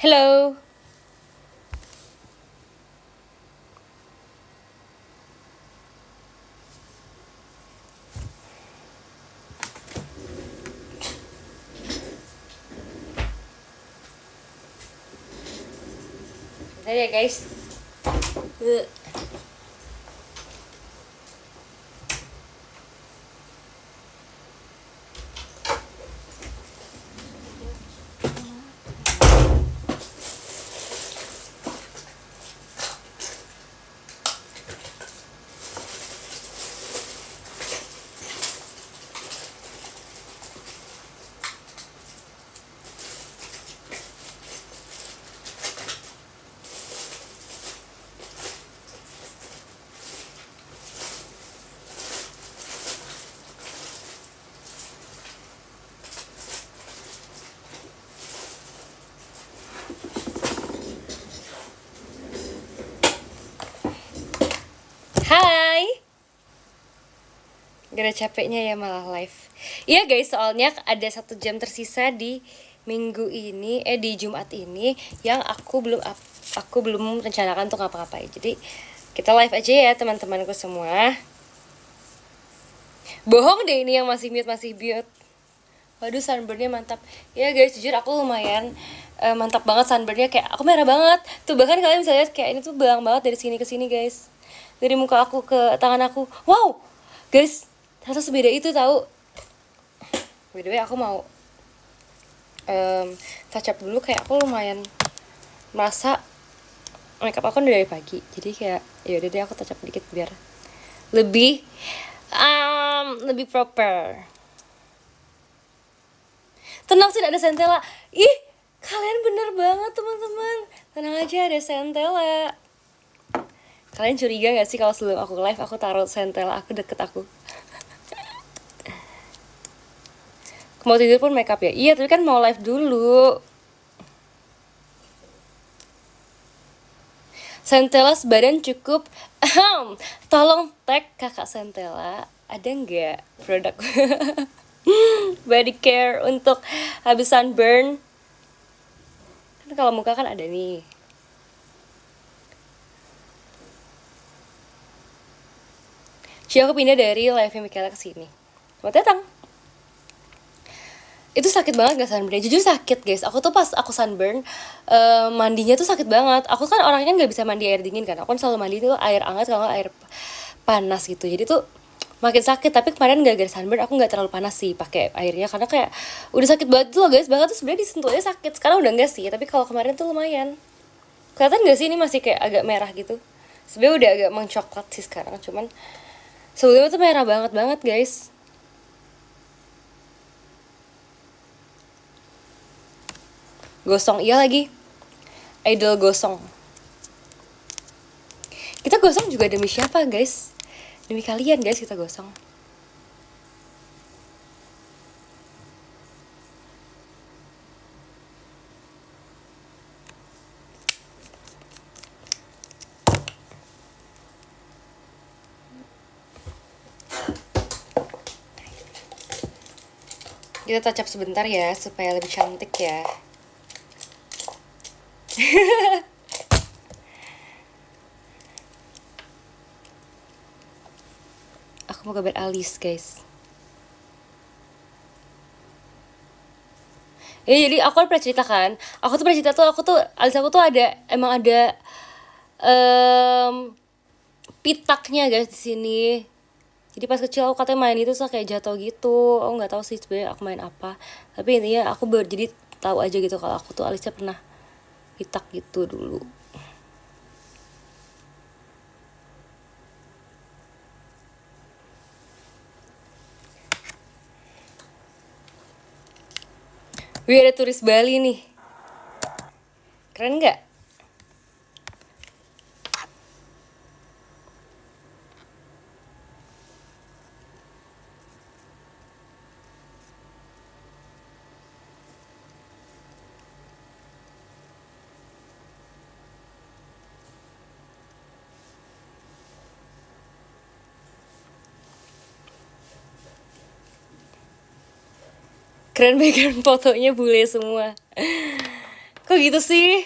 Hello. Bentar ya guys. Hai. Gak ada capeknya ya malah live. Iya guys, soalnya ada 1 jam tersisa di minggu ini, di Jumat ini yang aku belum rencanakan untuk ngapa-ngapain. Jadi kita live aja ya teman-temanku semua. Bohong deh ini yang masih mute. Waduh, sunburnnya mantap. Ya guys, jujur aku lumayan mantap banget sunburnnya, kayak aku merah banget. Tuh bahkan kalian bisa lihat kayak ini tuh belang banget dari sini ke sini guys. Dari muka aku ke tangan aku. Wow, guys, ternyata sebeda itu tahu. By the way, aku mau touch up dulu, kayak aku lumayan merasa makeup aku udah dari pagi. Jadi kayak ya udah deh aku touch up dikit biar lebih proper. Tenang sih, ada Centella. Ih, kalian bener banget teman-teman. Tenang aja, ada Centella. Kalian curiga gak sih kalau sebelum aku live aku taruh Centella aku deket aku? Mau tidur pun makeup ya? Iya, tapi kan mau live dulu. Centella sebadan cukup. Tolong tag kakak Centella. Ada nggak produk body care untuk habis sunburn? Kan kalau muka kan ada nih. Jadi aku pindah dari live-nya Michaela ke sini. Selamat datang. Itu sakit banget gak sunburn? Jujur sakit guys. Aku tuh pas aku sunburn mandinya tuh sakit banget. Aku kan orangnya nggak bisa mandi air dingin kan. Aku kan selalu mandi tuh air hangat kalau nggak air panas gitu. Jadi tuh makin sakit. Tapi kemarin gara-gara sunburn aku nggak terlalu panas sih pakai airnya, karena kayak udah sakit banget tuh loh guys. Bahkan tuh sebenarnya disentuhnya sakit. Sekarang udah enggak sih. Tapi kalau kemarin tuh lumayan. Kelihatan gak sih ini masih kayak agak merah gitu? Sebenarnya udah agak mencoklat sih sekarang. Cuman sebelumnya tuh merah banget guys. Gosong, iya lagi. Idol gosong. Kita gosong juga demi siapa guys? Demi kalian guys kita gosong. Kita touch up sebentar ya supaya lebih cantik ya. Aku mau gambar alis guys. Ya jadi aku kan pernah cerita kan. Aku tuh pernah cerita tuh alis aku tuh emang ada pitaknya guys di sini. Jadi pas kecil aku katanya main itu kayak jatuh gitu. Aku nggak tahu sih sebenarnya aku main apa. Tapi intinya aku jadi tahu aja gitu kalau aku tuh alisnya pernah pitak gitu dulu. Wih, ada turis Bali nih. Keren nggak? Keren background fotonya bule semua. Kok gitu sih?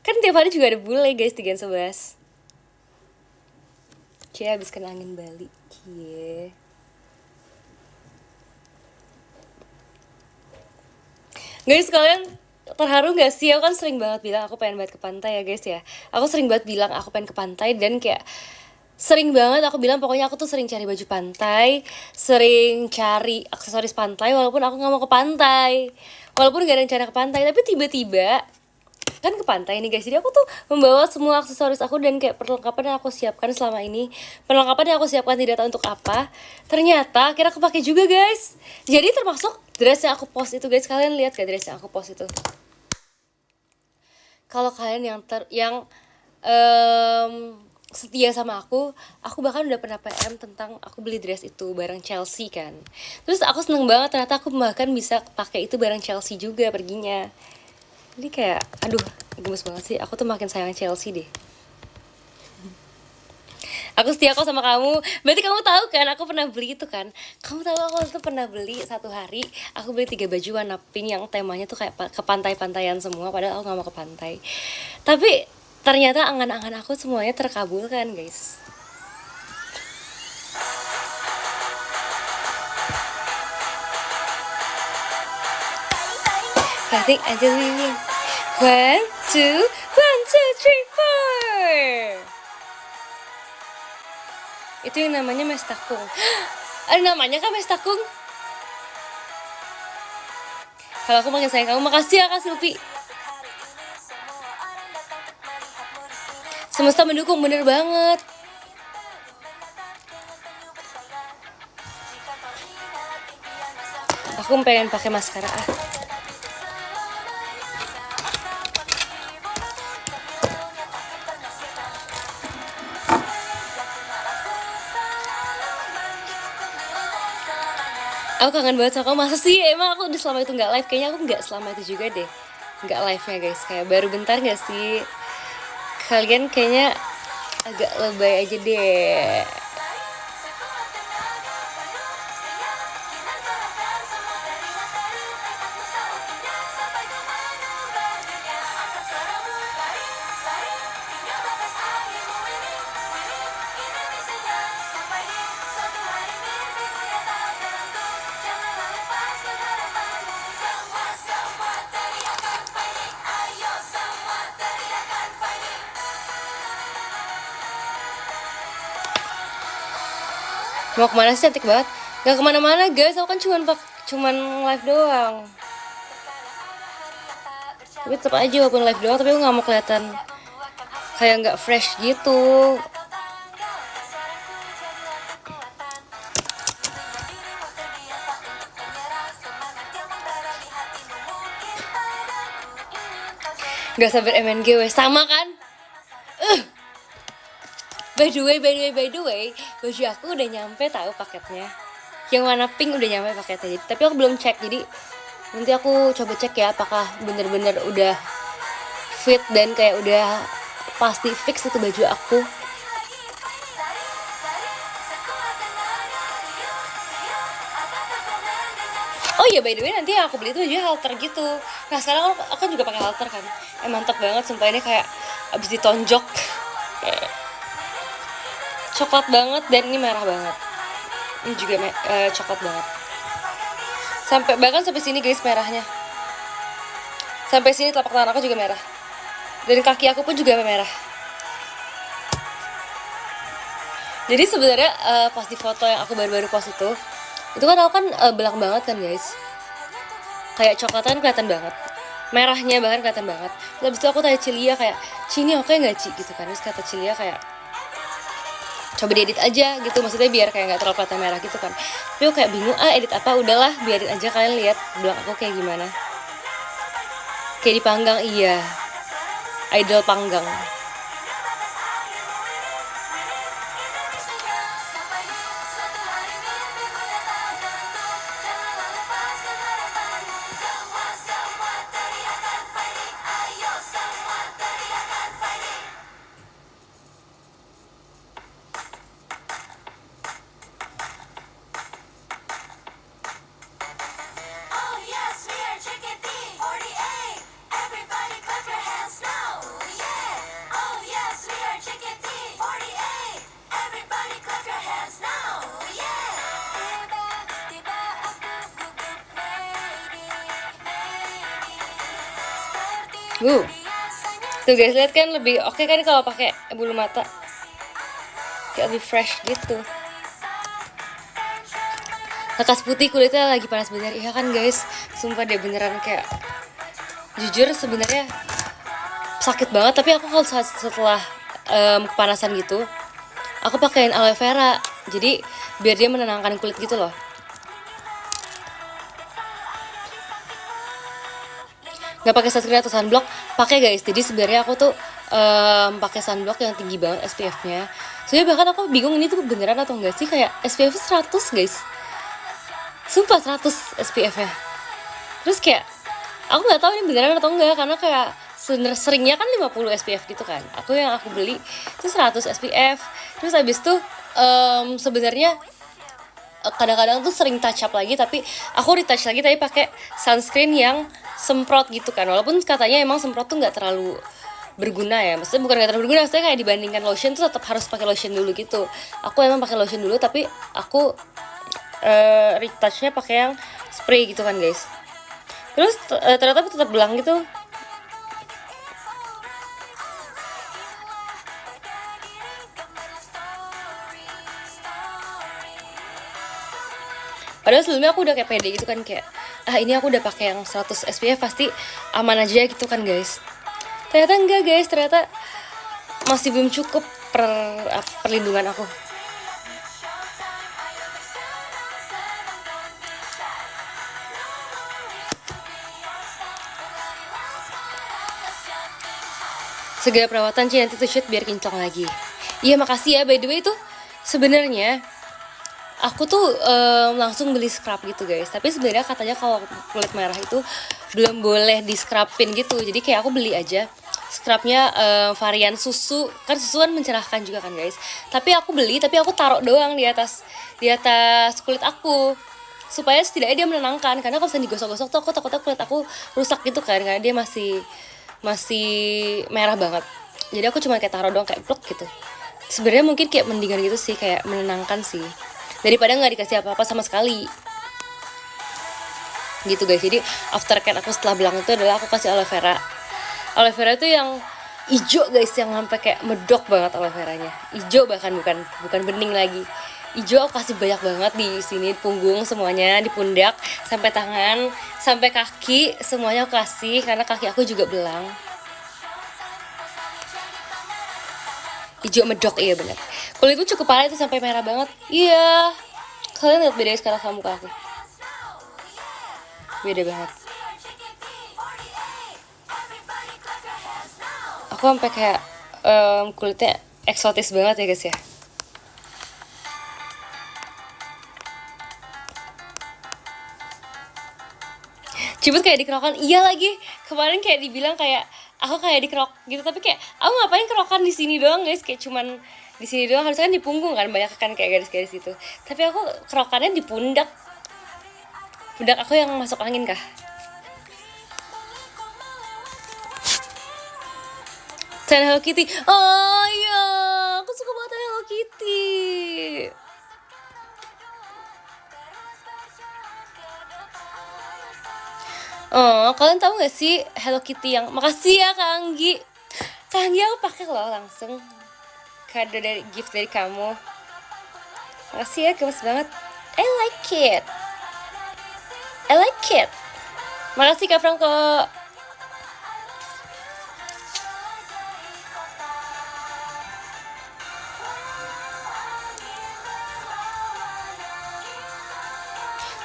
Kan tiap hari juga ada bule guys di Gen 11. Cie abis kena angin Bali. Cie. Guys, kalian terharu gak sih? Aku kan sering banget bilang aku pengen banget ke pantai ya guys ya. Aku sering banget bilang aku pengen ke pantai, dan kayak sering banget aku bilang pokoknya aku tuh sering cari baju pantai, sering cari aksesoris pantai walaupun aku gak mau ke pantai, walaupun gak ada rencana ke pantai. Tapi tiba-tiba kan ke pantai nih guys, jadi aku tuh membawa semua aksesoris aku dan kayak perlengkapan yang aku siapkan selama ini, perlengkapan yang aku siapkan tidak tahu untuk apa, ternyata kira kepake juga guys. Jadi termasuk dress yang aku post itu guys. Kalian lihat gak dress yang aku post itu? Kalau kalian yang setia sama aku bahkan udah pernah PM tentang aku beli dress itu bareng Chelsea kan. Terus aku seneng banget, ternyata aku bahkan bisa pakai itu bareng Chelsea juga perginya. Jadi kayak, aduh, gemes banget sih. Aku tuh makin sayang Chelsea deh. Aku setia kok sama kamu. Berarti kamu tahu kan, aku pernah beli itu kan. Kamu tahu aku tuh pernah beli satu hari, aku beli 3 baju warna pink yang temanya tuh kayak ke pantai-pantaian semua. Padahal aku gak mau ke pantai. Tapi ternyata angan-angan aku semuanya terkabulkan guys. Fighting aja Lily. 1, 2, 1, 2, 3, 4. Itu yang namanya mestakung. Ada namanya kan mestakung? Kalau aku makin sayang kamu, makasih ya Kak Silpi. Semesta mendukung, bener banget. Aku pengen pakai maskara ah. Aku kangen banget sama kamu. Masa sih? Emang aku udah selama itu gak live? Kayaknya aku gak selama itu juga deh gak live-nya guys. Kayak baru bentar gak sih? Kalian kayaknya agak lebay aja deh. Mau kemana sih, cantik banget. Gak kemana-mana guys, aku kan cuman live doang. Tapi tetap aja walaupun live doang, tapi aku gak mau kelihatan kayak gak fresh gitu. Gak sabar MNG weh, sama kan? By the way, baju aku udah nyampe tahu paketnya. Yang warna pink udah nyampe paketnya. Tapi aku belum cek, jadi nanti aku coba cek ya apakah bener-bener udah fit dan kayak udah pasti fix itu baju aku. Oh iya, by the way nanti yang aku beli itu baju halter gitu. Nah sekarang aku juga pakai halter kan. Mantap banget, sumpah ini kayak abis ditonjok. Coklat banget, dan ini merah banget. Ini juga coklat banget. Bahkan sampai sini guys merahnya. Sampai sini telapak tangan aku juga merah. Dan kaki aku pun juga merah. Jadi sebenarnya pas di foto yang aku baru-baru post itu kan aku kan belang banget kan guys. Kayak coklatan kelihatan banget. Merahnya bahkan kelihatan banget. Terus habis itu aku tanya Cilia kayak, "Cini oke nggak Ci?" gitu kan. Terus kata Cilia kayak, coba diedit aja gitu, maksudnya biar kayak nggak terlalu kelihatan merah gitu kan. Tapi aku kayak bingung, edit apa, udahlah biarin aja, kalian lihat belakang aku kayak gimana. Kayak dipanggang, iya, idol panggang. Tuh guys, lihat kan lebih oke kan kalau pakai bulu mata, kayak lebih fresh gitu. Lekas putih kulitnya lagi panas bener, iya kan guys, sumpah deh beneran kayak jujur sebenarnya sakit banget, tapi aku kalau setelah kepanasan gitu aku pakein aloe vera, jadi biar dia menenangkan kulit gitu loh. Nggak pakai sunscreen atau sunblock, pakai guys. Jadi sebenarnya aku tuh pakai sunblock yang tinggi banget SPF-nya. Soalnya bahkan aku bingung ini tuh beneran atau enggak sih, kayak SPF 100 guys. Sumpah 100 SPF-nya. Terus kayak aku nggak tahu ini beneran atau enggak, karena kayak seringnya kan 50 SPF gitu kan. Aku beli itu 100 SPF. Terus habis tuh sebenarnya kadang-kadang tuh sering touch up lagi, tapi aku retouch lagi tapi pakai sunscreen yang semprot gitu kan. Walaupun katanya emang semprot tuh nggak terlalu berguna ya, maksudnya bukan nggak terlalu berguna, maksudnya kayak dibandingkan lotion tuh tetap harus pakai lotion dulu gitu. Aku emang pakai lotion dulu, tapi aku retouchnya pakai yang spray gitu kan guys. Terus ternyata tetap belang gitu. Padahal sebelumnya aku udah kayak pede gitu kan, kayak ini aku udah pakai yang 100 SPF pasti aman aja gitu kan guys. Ternyata enggak guys, ternyata masih belum cukup perlindungan aku. Segera perawatan sih nanti tuh shoot biar kinclong lagi. Iya makasih ya, by the way tuh sebenarnya aku tuh langsung beli scrub gitu guys. Tapi sebenarnya katanya kalau kulit merah itu belum boleh di scrubin gitu. Jadi kayak aku beli aja scrubnya varian susu. Kan susu kan mencerahkan juga kan guys. Tapi aku beli, tapi aku taruh doang di atas kulit aku, supaya setidaknya dia menenangkan. Karena kalau misalnya digosok-gosok tuh aku takutnya kulit aku rusak gitu kan, karena dia masih merah banget. Jadi aku cuma kayak taruh doang, kayak blok gitu. Sebenarnya mungkin kayak mendingan gitu sih, kayak menenangkan sih, daripada nggak dikasih apa-apa sama sekali gitu guys. Jadi aftercare aku setelah belang itu adalah aku kasih aloe vera. Aloe vera itu yang hijau guys, yang sampai kayak medok banget aloe veranya. Hijau bahkan bukan bening lagi. Hijau aku kasih banyak banget di sini, punggung semuanya, di pundak sampai tangan, sampai kaki, semuanya aku kasih karena kaki aku juga belang. Hijau medok, iya bener. Kulitku cukup parah itu, sampai merah banget. Iya. Kalian lihat bedanya sekarang sama muka aku. Beda banget. Aku sampai kayak kulitnya eksotis banget ya guys ya. Cibut kayak dikerokan, iya lagi. Kemarin kayak dibilang kayak aku kayak dikerok gitu, tapi kayak aku ngapain kerokan di sini doang guys, kayak cuman di sini doang, harusnya kan di punggung kan banyak kan kayak garis-garis gitu. Tapi aku kerokannya di pundak aku yang masuk angin kah? Ten Hello Kitty, oh iya, aku suka banget Hello Kitty. Oh, kalian tahu gak sih Hello Kitty yang, makasih ya Kak Anggi. Kak Anggi aku pakai loh langsung, kado dari gift dari kamu. Makasih ya, gemes banget. I like it. Makasih Kak Franco.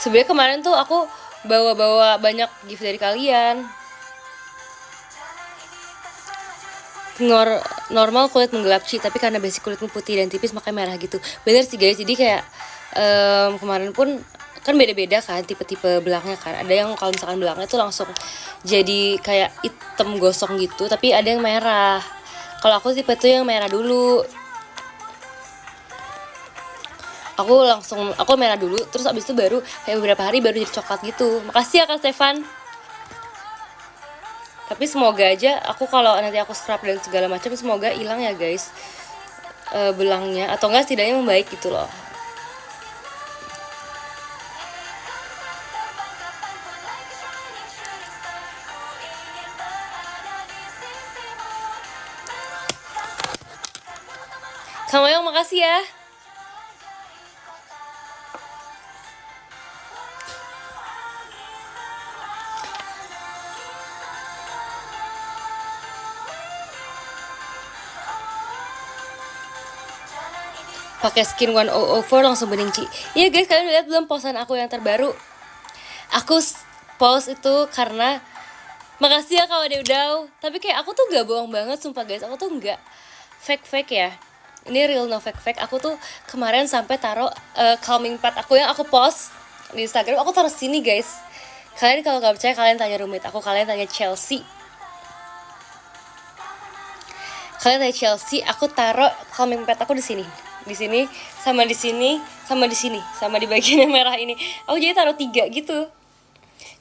Sebenarnya kemarin tuh aku bawa banyak gift dari kalian. Normal kulit menggelap sih, tapi karena basic kulitmu putih dan tipis makanya merah gitu. Bener sih guys, jadi kayak kemarin pun kan beda-beda kan tipe-tipe belangnya kan. Ada yang kalau misalkan belangnya tuh langsung jadi kayak hitam gosong gitu, tapi ada yang merah. Kalau aku tipe tuh yang merah dulu. Aku merah dulu, terus abis itu baru kayak beberapa hari baru jadi coklat gitu. Makasih ya Kak Stefan. Tapi semoga aja aku kalau nanti aku scrub dan segala macam, semoga hilang ya guys belangnya, atau enggak setidaknya membaik gitu loh. Kang Mayong makasih ya. Pakai skin 1004 langsung bening Ci. Iya guys, kalian lihat belum posan aku yang terbaru? Aku post itu karena makasih ya kawan Deudau. Tapi kayak aku tuh gak bohong banget sumpah guys. Aku tuh gak fake ya. Ini real no fake. Aku tuh kemarin sampai taruh calming pad aku yang aku post di Instagram. Aku taruh sini guys. Kalian kalau gak percaya kalian tanya roommate aku, kalian tanya Chelsea. Aku taruh calming pad aku di sini, sama di sini, sama di bagian yang merah ini. Aku jadi taruh 3 gitu.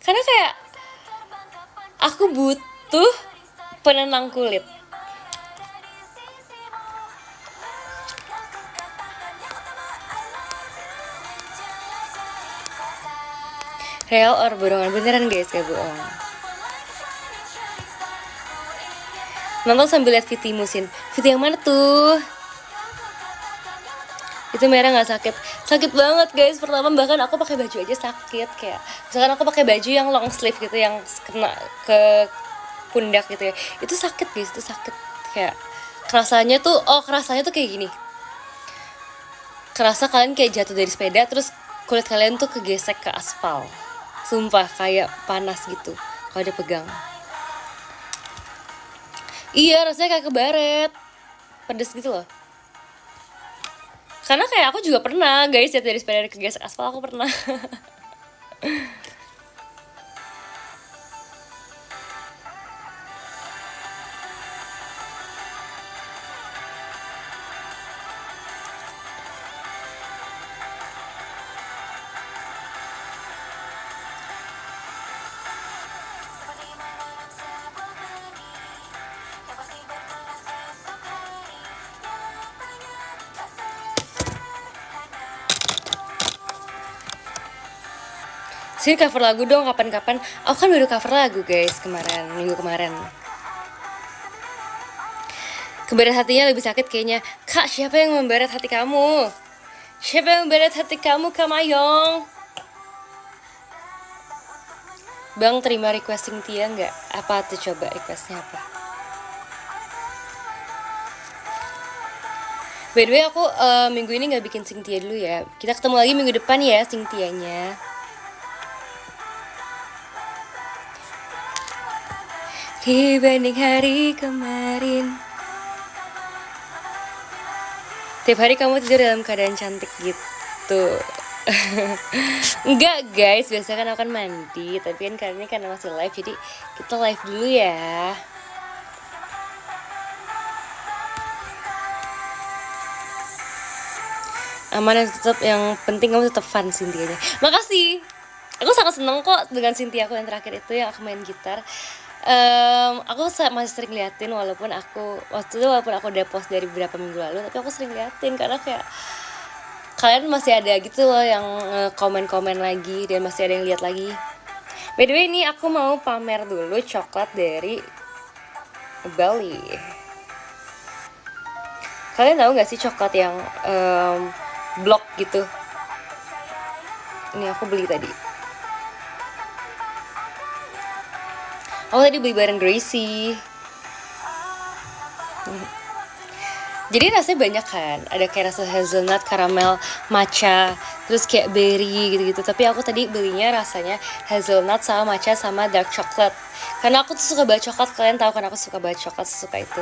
Karena kayak aku butuh penenang kulit. Real or borongan? Beneran guys, gak bohong. Nonton sambil lihat VT Musin. VT yang mana tuh? Itu merah nggak sakit? Sakit banget guys. Pertama bahkan aku pakai baju aja sakit. Kayak misalkan aku pakai baju yang long sleeve gitu, yang kena ke pundak gitu ya, itu sakit guys, itu sakit. Kayak kerasanya tuh kayak gini. Kerasa kalian kayak jatuh dari sepeda terus kulit kalian tuh kegesek ke aspal. Sumpah kayak panas gitu kalau dia pegang. Iya, rasanya kayak kebaret, pedes gitu loh. Karena kayak aku juga pernah guys jatuh dari sepeda kegesek aspal, aku pernah. Sini cover lagu dong kapan-kapan. Aku kan baru cover lagu guys minggu kemarin. Kebaret hatinya lebih sakit kayaknya. Kak, siapa yang membaret hati kamu? Siapa yang membaret hati kamu, Kak Mayong? Bang, terima requesting Tia nggak? Apa tuh, coba requestnya apa? By the way, aku minggu ini nggak bikin Sing Tia dulu ya. Kita ketemu lagi minggu depan ya, Sing Tianya. Dibanding hari kemarin, tiap hari kamu tidur dalam keadaan cantik gitu. Enggak guys, biasanya kan aku kan mandi. Tapi kan kali ini karena masih live, jadi kita live dulu ya. Aman yang tetap, yang penting kamu tetap fun Cynthia-nya. Makasih. Aku sangat seneng kok dengan Cynthia aku yang terakhir itu, yang aku main gitar. Aku masih sering liatin walaupun aku udah post dari beberapa minggu lalu, tapi aku sering liatin karena kayak kalian masih ada gitu loh yang komen-komen lagi dan masih ada yang lihat lagi. By the way, ini aku mau pamer dulu coklat dari Bali. Kalian tahu nggak sih coklat yang blok gitu? Ini aku beli tadi. Aku tadi beli bareng Gracie. Jadi rasanya banyak kan, ada kayak rasa hazelnut, karamel, matcha, terus kayak berry gitu-gitu. Tapi aku tadi belinya rasanya hazelnut sama matcha sama dark chocolate. Karena aku tuh suka banget coklat, kalian tahu kan aku suka banget coklat, suka itu.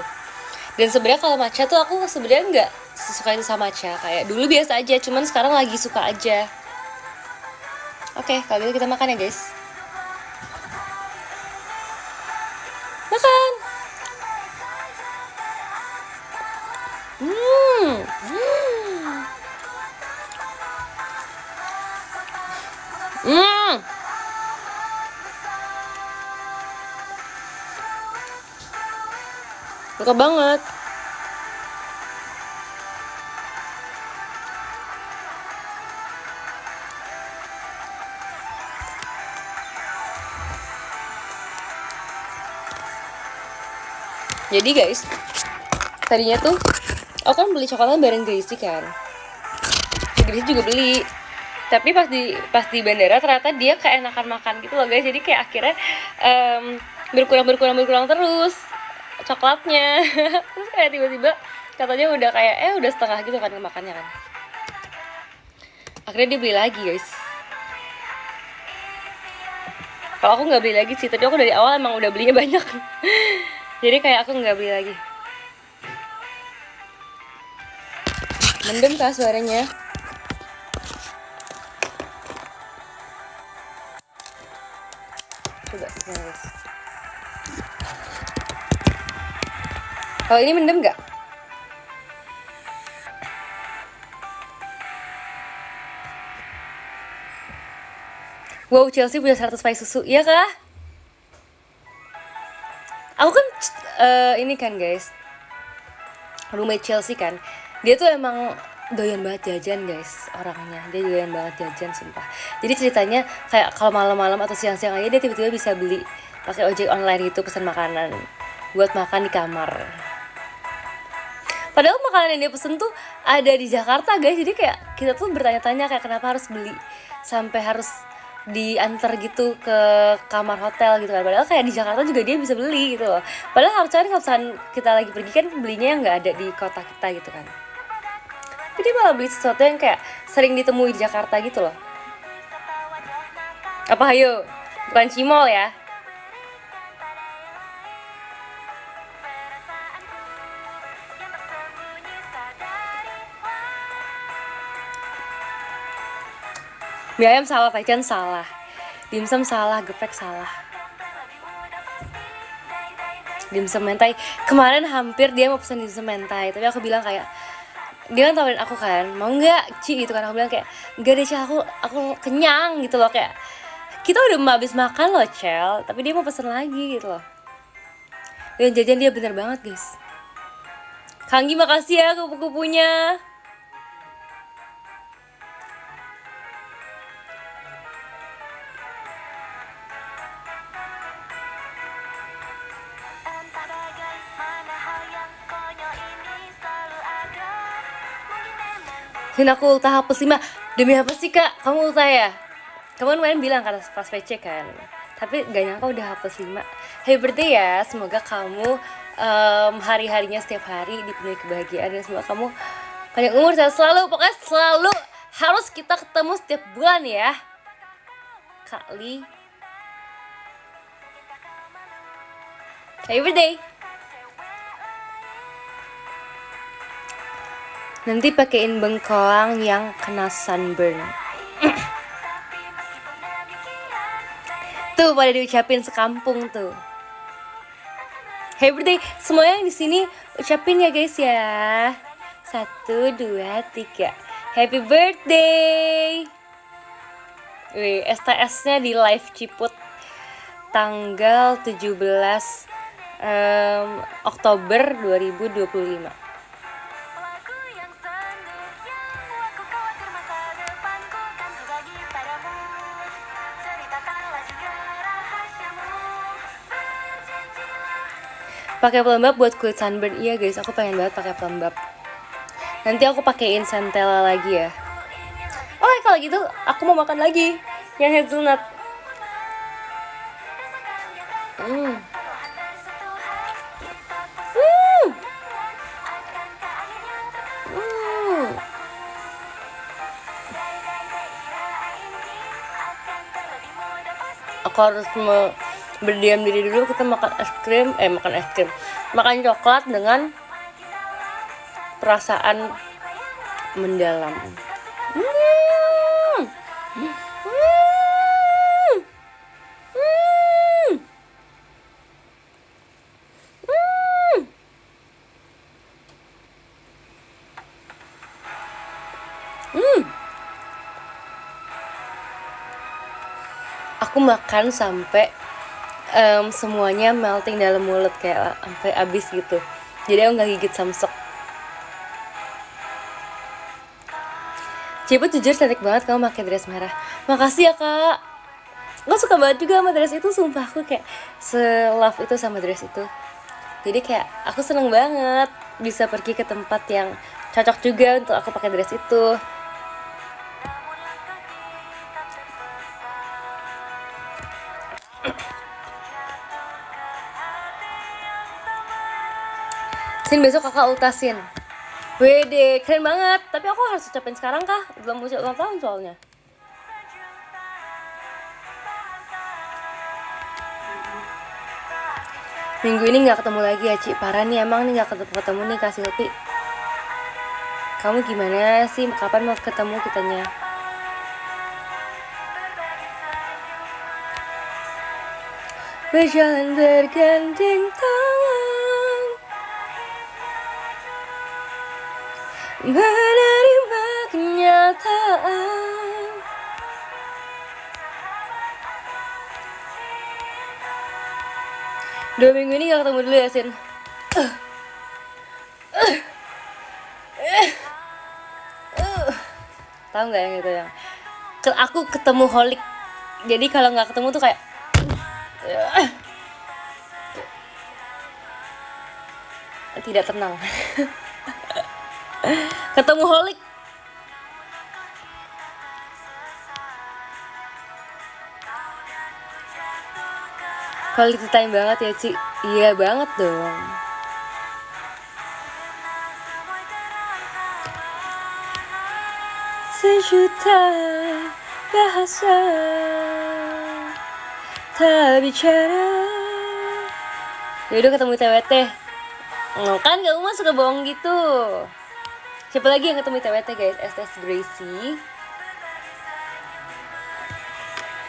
Dan sebenarnya kalau matcha tuh aku sebenarnya nggak suka itu sama matcha. Kayak dulu biasa aja, cuman sekarang lagi suka aja. Oke, kalau gitu kita makan ya guys. Makan. Suka banget. Jadi guys, tadinya tuh Aku kan beli coklatnya bareng Gracie kan, Gracie juga beli. Tapi pas di bandara ternyata dia keenakan makan gitu loh guys, jadi kayak akhirnya berkurang terus coklatnya. Terus kayak tiba-tiba katanya udah kayak udah setengah gitu kan makannya kan. Akhirnya dia beli lagi guys. Kalau aku nggak beli lagi sih, tapi aku dari awal emang udah belinya banyak. Jadi kayak aku nggak beli lagi. Mendem kah suaranya? Coba guys. Kalau ini mendem nggak? Wow, Chelsea punya 100 pai susu, iya kah? Aku kan ini kan guys, roommate Chelsea kan, dia tuh emang doyan banget jajan guys orangnya, dia doyan banget jajan sumpah. Jadi ceritanya kayak kalau malam-malam atau siang-siang aja dia tiba-tiba bisa beli pakai ojek online gitu, pesan makanan buat makan di kamar. Padahal makanan yang dia pesen tuh ada di Jakarta guys, jadi kayak kita tuh bertanya-tanya kayak kenapa harus beli sampai harus diantar gitu ke kamar hotel gitu kan. Padahal kayak di Jakarta juga dia bisa beli gitu loh. Padahal harusnya kalau misalkan kita lagi pergi kan belinya yang nggak ada di kota kita gitu kan. Jadi malah beli sesuatu yang kayak sering ditemui di Jakarta gitu loh. Apa ayo? Bukan cimol ya. Mie ayam salah, Taichan salah, dimsum salah, geprek salah. Dimsum mentai, kemarin hampir dia mau pesen dimsum mentai, tapi aku bilang kayak, dia kan tawarin aku kan, mau nggak Ci gitu kan, aku bilang kayak nggak deh Ci, aku kenyang gitu loh, kayak kita udah habis makan loh Cel, tapi dia mau pesen lagi gitu loh. Dan jajan dia bener banget guys. Kanggi makasih ya kupu-kupunya. Dan aku ulta hapus 5. Demi apa sih kak? Kamu ulta ya? Kamu kemarin bilang kata pas PC kan. Tapi gak nyangka udah hapus 5. Happy birthday ya. Semoga kamu hari-harinya setiap hari dipenuhi kebahagiaan. Dan semoga kamu panjang umur sehat selalu. Pokoknya selalu harus kita ketemu setiap bulan ya Kak Li. Happy birthday. Nanti pakein bengkoang yang kena sunburn. Tuh pada diucapin sekampung tuh. Happy birthday. Semuanya yang di sini ucapin ya guys ya. 1, 2, 3. Happy birthday. Wih, STS-nya di live Ciput tanggal 17 Oktober 2025. Pakai pelembab buat kulit sunburn. Iya guys, aku pengen banget pakai pelembab. Nanti aku pakein Centella lagi ya. Oh kalau gitu aku mau makan lagi yang hazelnut. Aku harus berdiam diri dulu, kita makan makan coklat dengan perasaan mendalam. Aku makan sampai semuanya melting dalam mulut, kayak sampai habis gitu. Jadi aku nggak gigit samsek. Ciput jujur cantik banget kamu pakai dress merah. Makasih ya kak. Gue suka banget juga sama dress itu, sumpah aku kayak se-love itu sama dress itu. Jadi kayak aku seneng banget. bisa pergi ke tempat yang cocok juga untuk aku pakai dress itu. Sin, besok kakak ultasin. Wede, keren banget. Tapi aku harus ucapin sekarang kah? Belum ulang tahun soalnya. Minggu ini gak ketemu lagi ya, Ci. Parah nih, emang nih gak ketemu nih Kak Silvi. Kamu gimana sih? Kapan mau ketemu kitanya? Berjalan bergandeng tangan, menerima kenyataan. Dua minggu ini gak ketemu dulu ya, Sin. Tahu nggak yang itu yang aku ketemu holik. Jadi kalau nggak ketemu tuh kayak tidak tenang. Ketemu holik. Quality time banget ya, Ci. Iya banget dong. Sejuta bahasa tak bicara. Yaudah ketemu TWT. Kan kamu mah suka bohong gitu. Siapa lagi yang ketemu TWT guys? STS Gracie.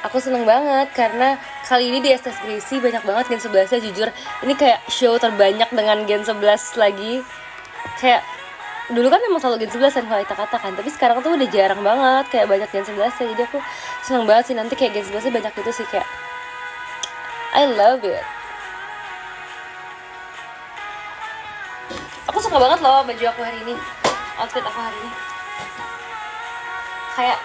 Aku seneng banget karena kali ini di STS Gracie banyak banget Gen 11-nya. Jujur ini kayak show terbanyak dengan Gen 11 lagi. Kayak dulu kan emang selalu Gen 11 kan kalau kita katakan, tapi sekarang tuh udah jarang banget kayak banyak Gen 11 ya. Jadi aku seneng banget sih nanti kayak Gen 11 banyak gitu sih, kayak I love it. Aku suka banget loh baju aku hari ini, outfit aku hari ini. Kayak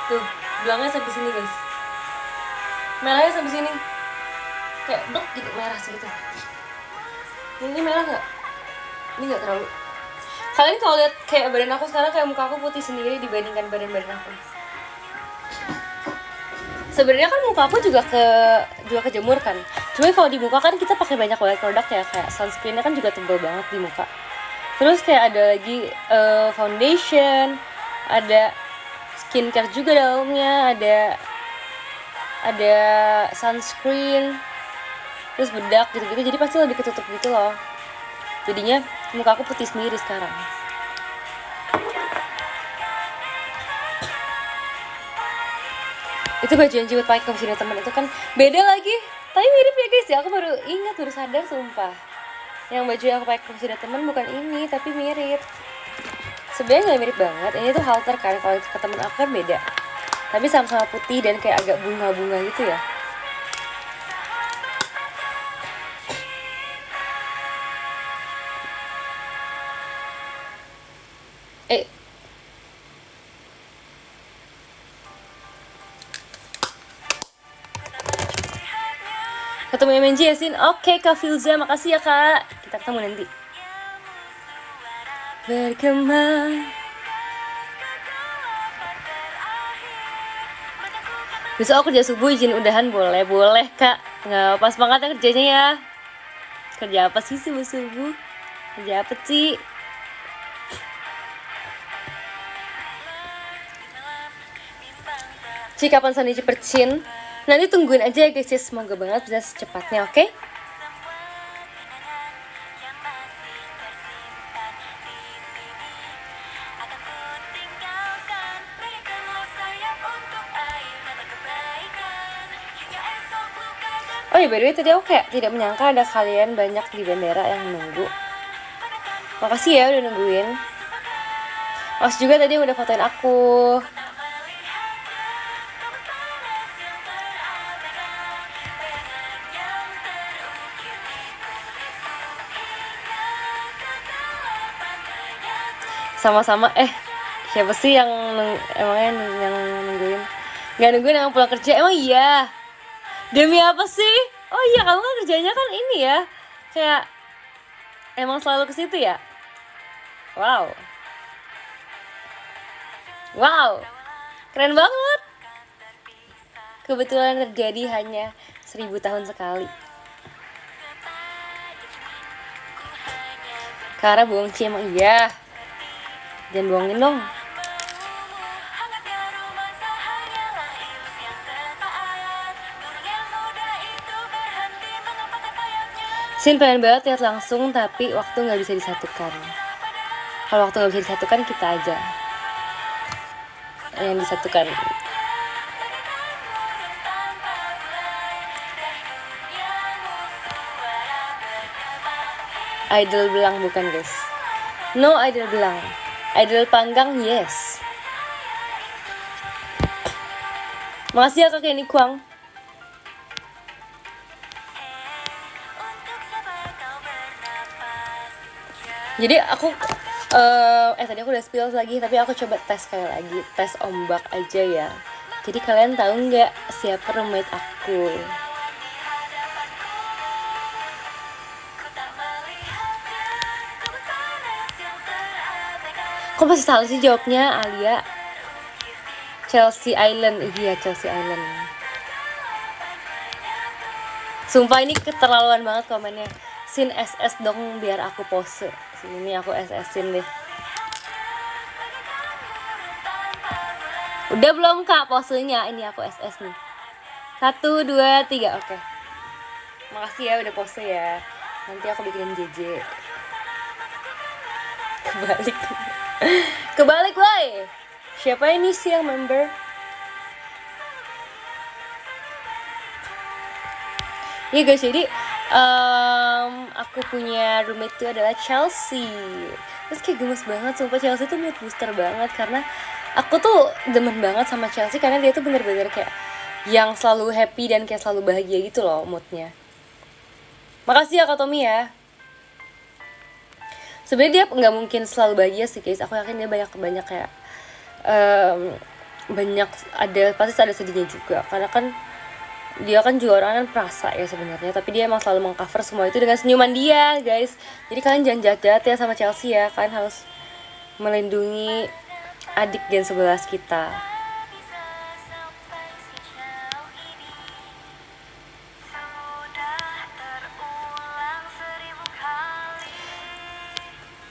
tuh belakangnya sampai sini guys, merahnya sampai sini, kayak dok gitu merah segitu. Ini merah nggak? Ini nggak terlalu. Kalian kalau lihat kayak badan aku sekarang, kayak muka aku putih sendiri dibandingkan badan-badan aku. Sebenarnya kan muka aku juga kejemur kan. Cuma kalau di muka kan kita pakai banyak banget produk ya, kayak sunscreennya kan juga tebal banget di muka. Terus kayak ada lagi foundation, ada skincare juga dalamnya, ada sunscreen, terus bedak gitu-gitu. Jadi pasti lebih ketutup gitu loh. Jadinya muka aku putih sendiri sekarang. Itu baju yang Jiwet pakai ke sini teman itu kan beda lagi, tapi mirip ya guys ya. Aku baru ingat, baru sadar sumpah. Yang baju yang aku pakai ke sini teman bukan ini, tapi mirip. Sebenarnya nggak mirip banget. Ini tuh halter kan, kalau ke temen aku kan beda. Tapi sama-sama putih dan kayak agak bunga-bunga gitu ya. Ketemu MNJ ya Sin. Oke Kak Filza, makasih ya Kak. Kita ketemu nanti. Berkembang. Besok aku kerja subuh, izin udahan boleh? Boleh Kak. Nggak pas banget ya kerjanya ya. Kerja apa sih subuh-subuh? Kerja apa sih? Ci, kapan Sandi Cipercin? Nanti tungguin aja ya guys ya, semoga banget bisa secepatnya, oke? Okay? Oh ya, by the way tadi aku kayak tidak menyangka ada kalian banyak di bandara yang nunggu. Makasih ya udah nungguin. Makasih juga tadi udah fotoin aku. Sama-sama. Siapa sih yang emangnya yang nungguin? Nggak nungguin yang pulang kerja? Emang iya? Demi apa sih? Oh iya, kamu kan kerjanya kan ini ya, kayak emang selalu ke situ ya. Wow, wow, keren banget. Kebetulan terjadi hanya 1000 tahun sekali. Karena bohong sih emang iya. Jangan bohongin dong. Sin pengen banget lihat langsung, tapi waktu nggak bisa disatukan. Kalau waktu nggak bisa disatukan, kita aja yang disatukan. Idol belang bukan guys. No idol belang. Idol panggang yes. Makasih ya Kak Kenny Kwang. Jadi aku tadi aku udah spill lagi, tapi aku coba tes sekali lagi, tes ombak aja ya. Jadi kalian tahu nggak siapa roommate aku? Kok masih salah sih jawabnya, Alia? Chelsea Island, iya Chelsea Island. Sumpah ini keterlaluan banget komennya. Sin SS dong biar aku pose. Sini aku SS-in deh. Udah belum Kak posenya? Ini aku SS nih. 1, 2, 3, oke. Makasih ya udah pose ya. Nanti aku bikinin JJ. Kebalik. Kebalik woy. Siapa ini sih yang member? Iya guys, jadi aku punya roommate itu adalah Chelsea. Terus kayak gemes banget, sumpah Chelsea tuh mood booster banget. Karena aku tuh demen banget sama Chelsea, karena dia tuh bener-bener kayak yang selalu happy dan kayak selalu bahagia gitu loh moodnya. Makasih ya Kak Tommy ya. Sebenarnya dia nggak mungkin selalu bahagia sih guys. Aku yakin dia banyak kayak banyak pasti ada sedihnya juga, karena kan dia kan juga orang kan perasa ya sebenarnya, tapi dia emang selalu mengcover semua itu dengan senyuman dia guys. Jadi kalian jangan jahat-jahat ya sama Chelsea ya, kalian harus melindungi adik Gen 11 kita.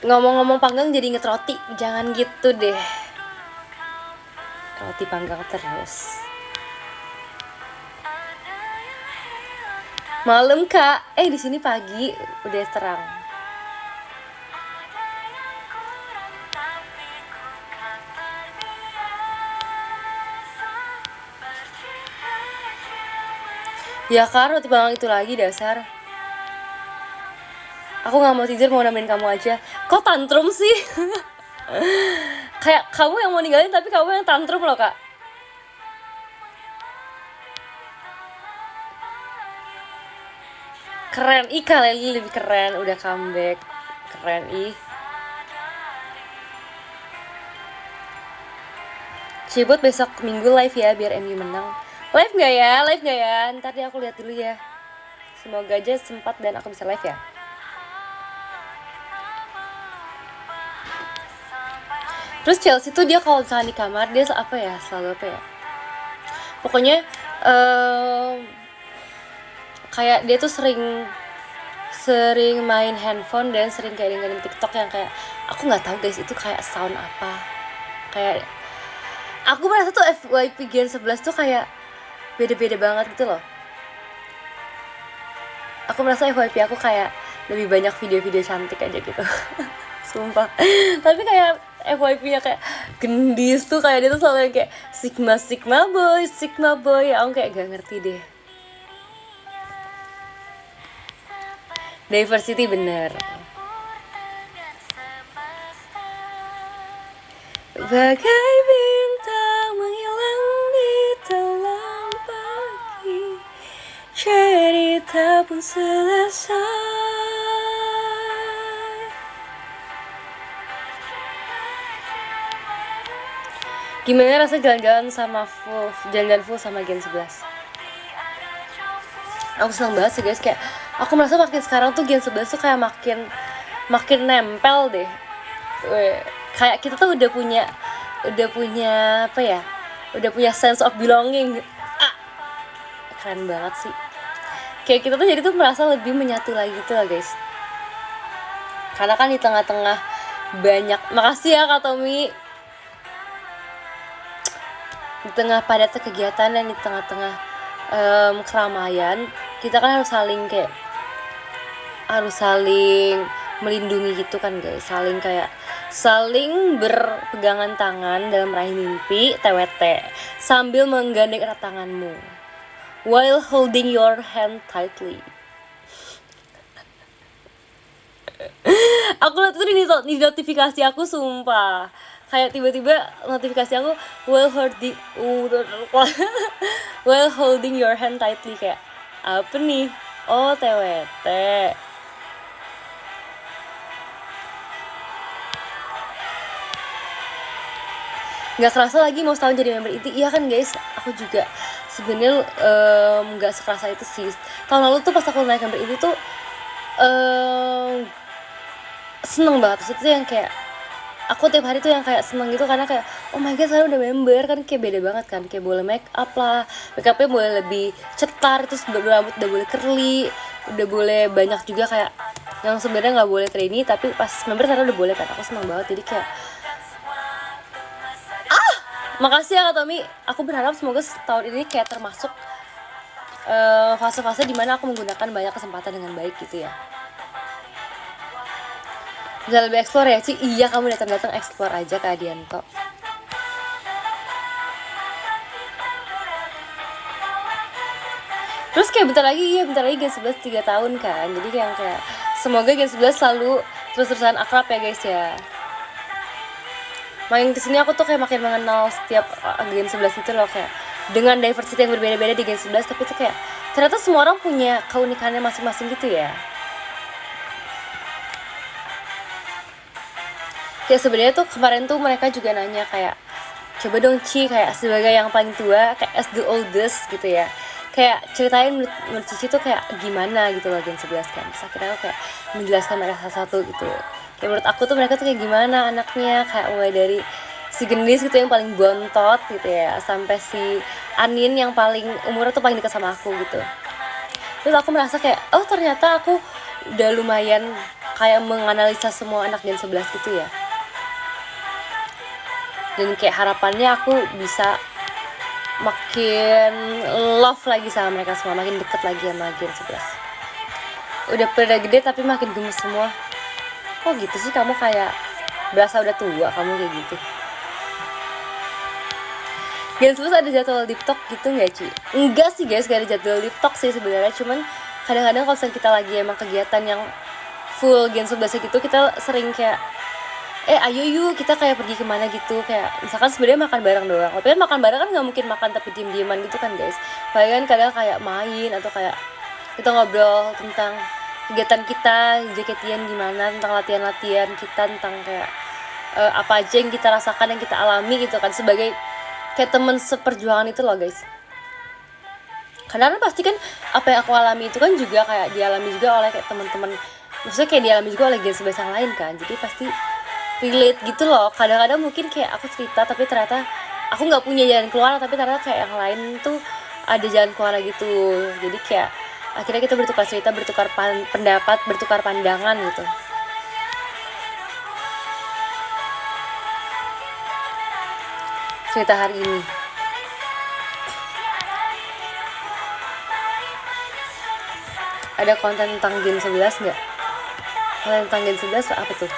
Ngomong-ngomong panggang jadi inget roti, jangan gitu deh. Roti panggang terus. Malam Kak, di sini pagi udah terang. Ya Kak, roti panggang itu lagi dasar. Aku nggak mau tidur, mau nemenin kamu aja. Kok tantrum sih? Kayak kamu yang mau ninggalin tapi kamu yang tantrum loh Kak. Keren, kalian lebih keren, udah comeback. Keren, Cibut besok minggu live ya, biar MU menang. Live gak ya? Ntar deh aku lihat dulu ya. Semoga aja sempat dan aku bisa live ya. Terus Chelsea tuh dia kalau misalnya di kamar dia selalu apa ya? Pokoknya kayak dia tuh sering main handphone dan sering kayak dengerin TikTok yang kayak aku nggak tahu guys itu kayak sound apa. Kayak aku merasa tuh FYP Gen 11 tuh kayak beda-beda banget gitu loh. Aku merasa FYP aku kayak lebih banyak video-video cantik aja gitu. Sumpah. Tapi kayak FYP-nya kayak gendis tuh, kayak dia tuh selalu kayak Sigma boy. Aku kayak gak ngerti deh. Diversity bener. Bagai bintang menghilang di telan pagi, cerita pun selesai. Gimana rasa jalan-jalan full sama Gen 11? Aku senang banget sih guys, kayak Aku merasa makin sekarang tuh Gen 11 tuh kayak makin nempel deh. Kayak kita tuh udah punya apa ya? Udah punya sense of belonging. Keren banget sih. Kayak kita tuh jadi tuh merasa lebih menyatu lagi tuh lah guys. Karena kan di tengah-tengah banyak, makasih ya Kak Tommy, di tengah padatnya kegiatan dan di tengah-tengah keramaian, kita kan harus saling melindungi gitu kan guys, saling berpegangan tangan dalam meraih mimpi TWT sambil menggandeng erat tanganmu while holding your hand tightly. Aku lihat tuh di notifikasi aku, sumpah kayak tiba-tiba notifikasi aku while holding your hand tightly, kayak apa nih? Oh, TWT. Nggak kerasa lagi mau setahun jadi member inti. Iya kan guys, aku juga sebenarnya nggak sekerasa itu sih. Tahun lalu tuh pas aku naik member inti tuh seneng banget. Terus itu yang kayak aku tiap hari tuh yang kayak seneng gitu, karena kayak oh my god sekarang udah member kan, kayak beda banget kan, kayak boleh make up lah, make upnya boleh lebih cetar, terus rambut udah boleh curly, udah boleh banyak juga kayak yang sebenarnya nggak boleh trainee tapi pas member sekarang udah boleh kan. Aku seneng banget, jadi kayak makasih ya Kak Tommy. Aku berharap semoga tahun ini kayak termasuk fase-fase dimana aku menggunakan banyak kesempatan dengan baik gitu ya. Bisa lebih explore ya Ci. Iya, kamu datang explore aja Kak Adianto. Terus kayak bentar lagi Gen 11 3 tahun kan. Jadi yang kayak semoga Gen 11 selalu terus-terusan akrab ya guys ya. Makin kesini aku tuh kayak makin mengenal setiap Gen 11 itu loh, kayak dengan diversity yang berbeda-beda di Gen 11, tapi tuh kayak ternyata semua orang punya keunikannya masing-masing gitu ya. Kayak sebenarnya tuh kemarin tuh mereka juga nanya kayak, coba dong Ci, kayak sebagai yang paling tua, kayak as the oldest gitu ya, kayak ceritain menurut Cici tuh kayak gimana gitu loh Gen 11 kan. Terus akhirnya aku kayak menjelaskan mereka satu-satu gitu. Kayak menurut aku tuh mereka tuh kayak gimana anaknya, kayak mulai dari si Gendis gitu yang paling bontot gitu ya, sampai si Anin yang paling umurnya tuh paling dekat sama aku gitu. Terus aku merasa kayak oh ternyata aku udah lumayan kayak menganalisa semua anak Gen 11 gitu ya. Dan kayak harapannya aku bisa makin love lagi sama mereka semua, makin deket lagi sama Gen 11. Udah pada gede tapi makin gemes semua. Kok gitu sih kamu, kayak berasa udah tua kamu kayak gitu. Gen 11 ada jadwal deep talk gitu nggak Ci? Enggak sih guys, gak ada jadwal deep talk sih sebenarnya. Cuman kadang-kadang kalau misalnya kita lagi emang kegiatan yang full Gen 11 gitu, kita sering kayak ayo yuk kita kayak pergi kemana gitu, kayak misalkan sebenarnya makan bareng doang. Tapi kan makan bareng kan nggak mungkin makan tapi diem-dieman gitu kan guys. Palingan kadang kayak main atau kayak kita ngobrol tentang kegiatan kita, JKT-an gimana, tentang latihan-latihan kita, tentang kayak apa aja yang kita rasakan, yang kita alami gitu kan, sebagai kayak temen seperjuangan itu loh guys. Karena kan pasti kan apa yang aku alami itu kan juga kayak dialami juga oleh kayak teman-teman, maksudnya kayak dialami juga oleh Gen 11 yang lain kan, jadi pasti relate gitu loh. Kadang-kadang mungkin kayak aku cerita tapi ternyata aku nggak punya jalan keluar, tapi ternyata kayak yang lain tuh ada jalan keluar gitu. Jadi kayak akhirnya kita bertukar cerita, bertukar pendapat, bertukar pandangan gitu. Cerita hari ini ada konten tentang Gen 11 nggak? Konten tentang Gen 11 apa tuh?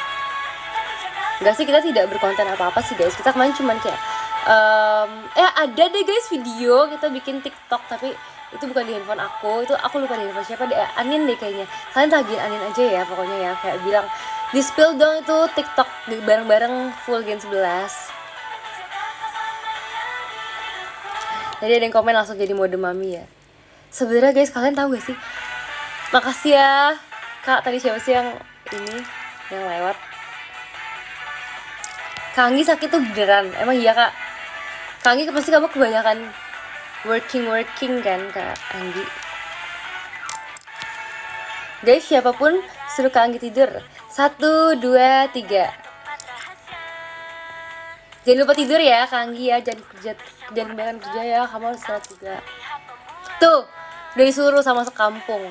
Nggak sih, kita tidak berkonten apa-apa sih guys. Kita kemarin cuman kayak ada deh guys video kita bikin TikTok, tapi itu bukan di handphone aku, itu aku lupa di handphone siapa, di Anin deh kayaknya. Kalian tagih Anin aja ya pokoknya ya, kayak bilang di spill dong itu TikTok bareng-bareng full Gen 11. Jadi ada yang komen langsung jadi mode mami ya. Sebenarnya guys, kalian tahu gak sih, makasih ya Kak, tadi siapa sih yang ini yang lewat. Kak Anggi sakit tuh beneran, emang iya Kak? Kak Anggi pasti kamu kebanyakan working kan Kak Anggi. Guys, siapapun suruh Kak Anggi tidur. 1, 2, 3. Jangan lupa tidur ya Kak Anggi ya, jangan kebanyakan kerja ya, kamu harus istirahat juga. Tuh, udah disuruh sama sekampung.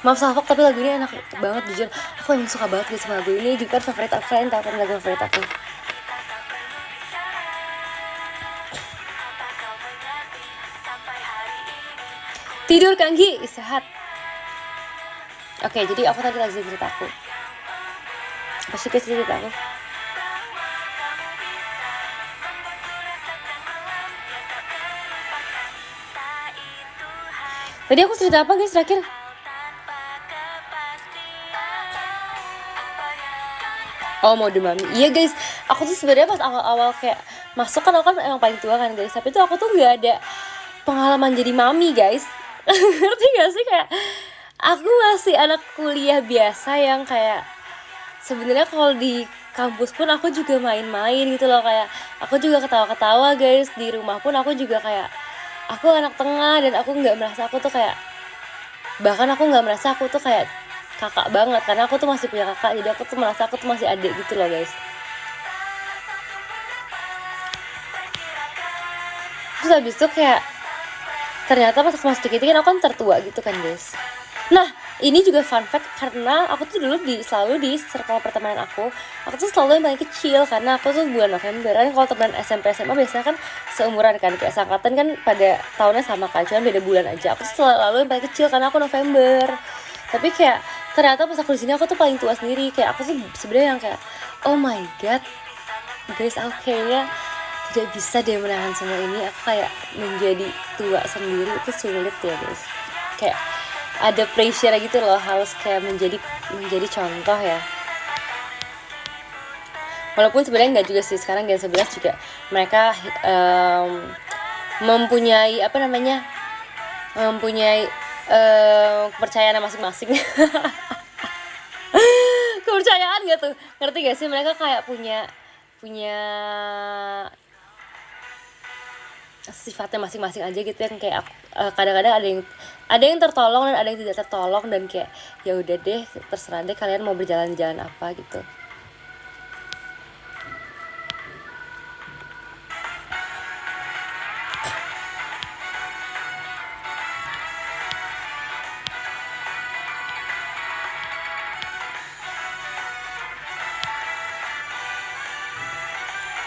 Maaf Salfok, tapi lagu ini enak banget jujur. Aku emang suka banget guys sama lagu ini, juga kan favorit aku, kalian tahu kan lagu favorit aku. Tidur Kak Anggi, istirahat. Oke, jadi aku tadi lagi cerita aku. Apa sih guys cerita aku? Tadi aku cerita apa guys terakhir? Oh, Mode Mami. Iya guys, aku tuh sebenarnya pas awal-awal kayak masuk kan aku kan emang paling tua kan guys, tapi tuh aku tuh nggak ada pengalaman jadi mami guys. Ngerti gak sih, kayak aku masih anak kuliah biasa yang kayak sebenarnya kalau di kampus pun aku juga main-main gitu loh, kayak aku juga ketawa-ketawa guys, di rumah pun aku juga kayak aku anak tengah dan aku nggak merasa aku tuh kayak, bahkan aku nggak merasa aku tuh kayak kakak banget karena aku tuh masih punya kakak, jadi aku tuh merasa aku tuh masih adik gitu loh guys. Terus habis itu kayak ternyata pas aku masih dikit kan aku kan tertua gitu kan guys. Nah ini juga fun fact, karena aku tuh dulu selalu di circle pertemanan aku tuh selalu yang paling kecil, karena aku tuh bulan November kan, kalau teman SMP SMA biasanya kan seumuran kan, kayak seangkatan kan pada tahunnya sama kan, cuma beda bulan aja. Aku tuh selalu yang paling kecil karena aku November. Tapi kayak ternyata pas aku di sini aku tuh paling tua sendiri, kayak aku tuh sebenarnya yang kayak oh my god guys, aku kayaknya tidak bisa deh menahan semua ini, aku kayak menjadi tua sendiri itu sulit ya guys, kayak ada pressure gitu loh, harus kayak menjadi contoh ya. Walaupun sebenarnya nggak juga sih, sekarang Gen 11 juga mereka mempunyai apa namanya, mempunyai kepercayaan masing-masing. Kepercayaan gak tuh, ngerti gak sih, mereka kayak punya sifatnya masing-masing aja gitu, yang kayak kadang-kadang ada yang tertolong dan ada yang tidak tertolong, dan kayak ya udah deh terserah deh kalian mau berjalan-jalan apa gitu.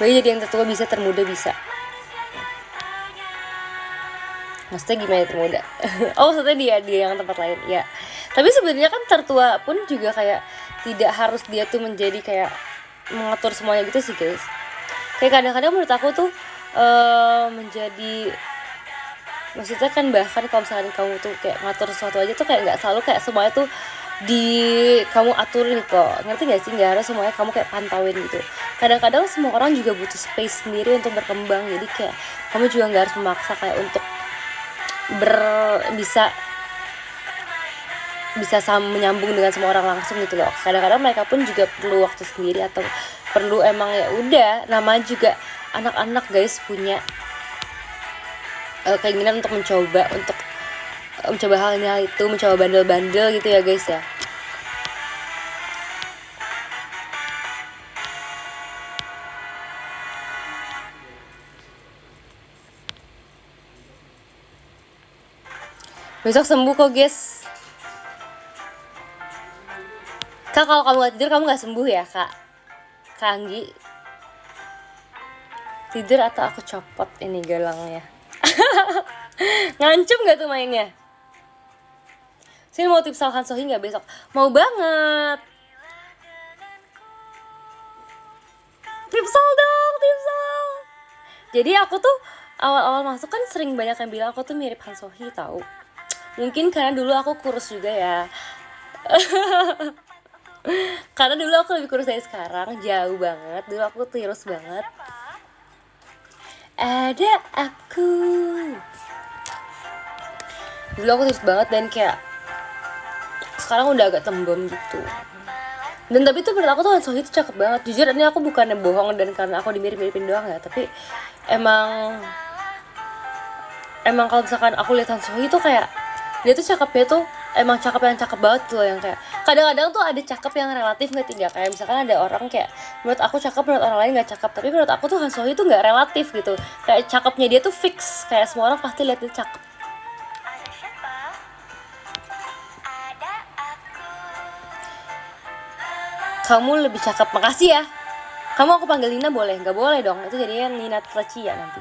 Bayi jadi yang tertua bisa, termuda bisa. Maksudnya gimana termuda? Oh maksudnya dia yang tempat lain ya. Tapi sebenarnya kan tertua pun juga kayak tidak harus dia tuh menjadi kayak mengatur semuanya gitu sih guys. Kayak kadang-kadang menurut aku tuh menjadi, maksudnya kan bahkan kalau misalkan kamu tuh kayak ngatur sesuatu aja tuh kayak nggak selalu kayak semuanya tuh kamu aturin kok, ngerti gak sih, nggak harus semuanya kamu kayak pantauin gitu. Kadang-kadang semua orang juga butuh space sendiri untuk berkembang, jadi kayak kamu juga nggak harus memaksa kayak untuk bisa menyambung dengan semua orang langsung gitu loh. Kadang-kadang mereka pun juga perlu waktu sendiri, atau perlu emang ya udah, namanya juga anak-anak guys, punya keinginan untuk mencoba hal itu, mencoba bandel-bandel gitu ya guys ya. Besok sembuh kok guys. Kak, kalau kamu gak tidur kamu gak sembuh ya kak? Kak Anggi tidur atau aku copot ini gelangnya? Ngancem gak tuh mainnya? Sini mau tips Han Sohee gak besok? Mau banget. Tipsal dong, tipsal. Jadi aku tuh awal-awal masuk kan sering banyak yang bilang aku tuh mirip Han Sohee tahu. Mungkin karena dulu aku kurus juga ya. Karena dulu aku lebih kurus dari sekarang, jauh banget. Dulu aku tirus banget. Ada aku. Dulu aku tirus banget dan kayak sekarang udah agak tembem gitu. Dan tapi tuh menurut aku tuh Han Sohee itu cakep banget. Jujur ini aku bukannya bohong dan karena aku dimirip-miripin doang ya, tapi emang emang kalau misalkan aku lihat Han Sohee tuh kayak dia tuh cakepnya tuh emang cakep yang cakep banget loh, yang kayak kadang-kadang tuh ada cakep yang relatif nggak tinggal, kayak misalkan ada orang kayak menurut aku cakep, menurut orang lain nggak cakep, tapi menurut aku tuh Han Sohee tuh nggak relatif gitu, kayak cakepnya dia tuh fix, kayak semua orang pasti lihat dia cakep. Kamu lebih cakep, makasih ya. Kamu aku panggil Nina boleh? Nggak boleh dong, itu jadinya Nina Tracia nanti.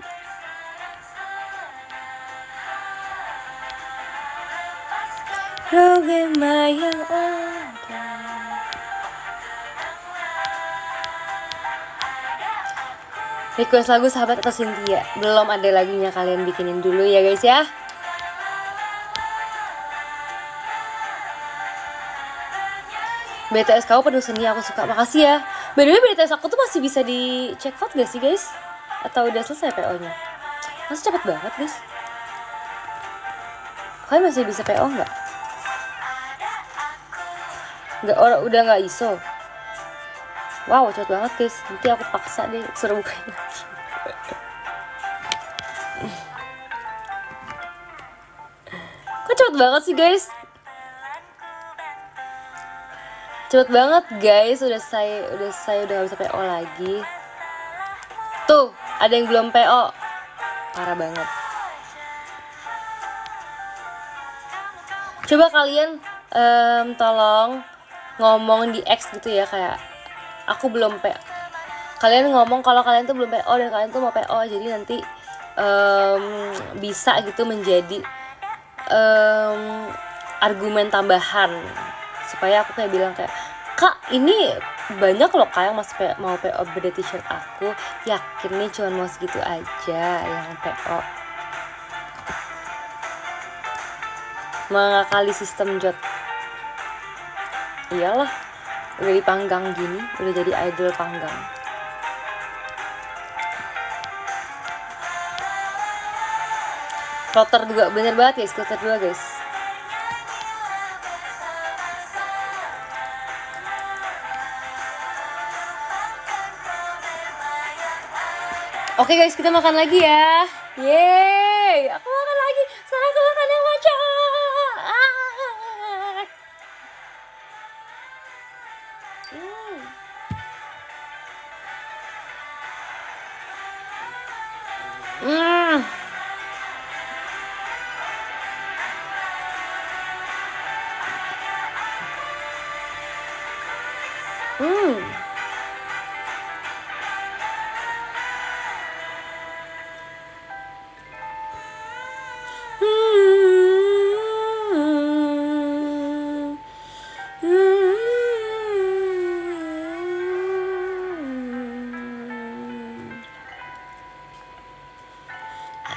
Rogema yang ada. Request lagu Sahabat atau Cynthia? Belum ada lagunya, kalian bikinin dulu ya guys ya. BTS kau penuh seni, aku suka, makasih ya. By the way, BTS aku tuh masih bisa di check out gak sih guys? Atau udah selesai PO-nya? Masih cepet banget guys. Kalian masih bisa PO nggak? Nggak, orang udah nggak ISO. Wow, cepet banget guys. Nanti aku paksa deh suruh bukain lagi. Kok cepet banget sih guys? Cepet banget guys, udah nggak bisa PO lagi. Tuh, ada yang belum PO. Parah banget. Coba kalian tolong ngomong di X gitu ya, kayak aku belum PO. Kalian ngomong kalau kalian tuh belum PO dan kalian tuh mau PO, jadi nanti bisa gitu menjadi argumen tambahan supaya aku kayak bilang kayak, Kak ini banyak loh Kak yang masih mau PO beda t-shirt aku, yakin nih cuma mau segitu aja yang PO. Mengakali sistem jod. Iyalah, udah dipanggang gini, udah jadi idol panggang. Kloter juga bener banget guys, kloter 2 guys. Oke guys, kita makan lagi ya. Yeay, aku makan lagi. Sekarang aku makan yang macam.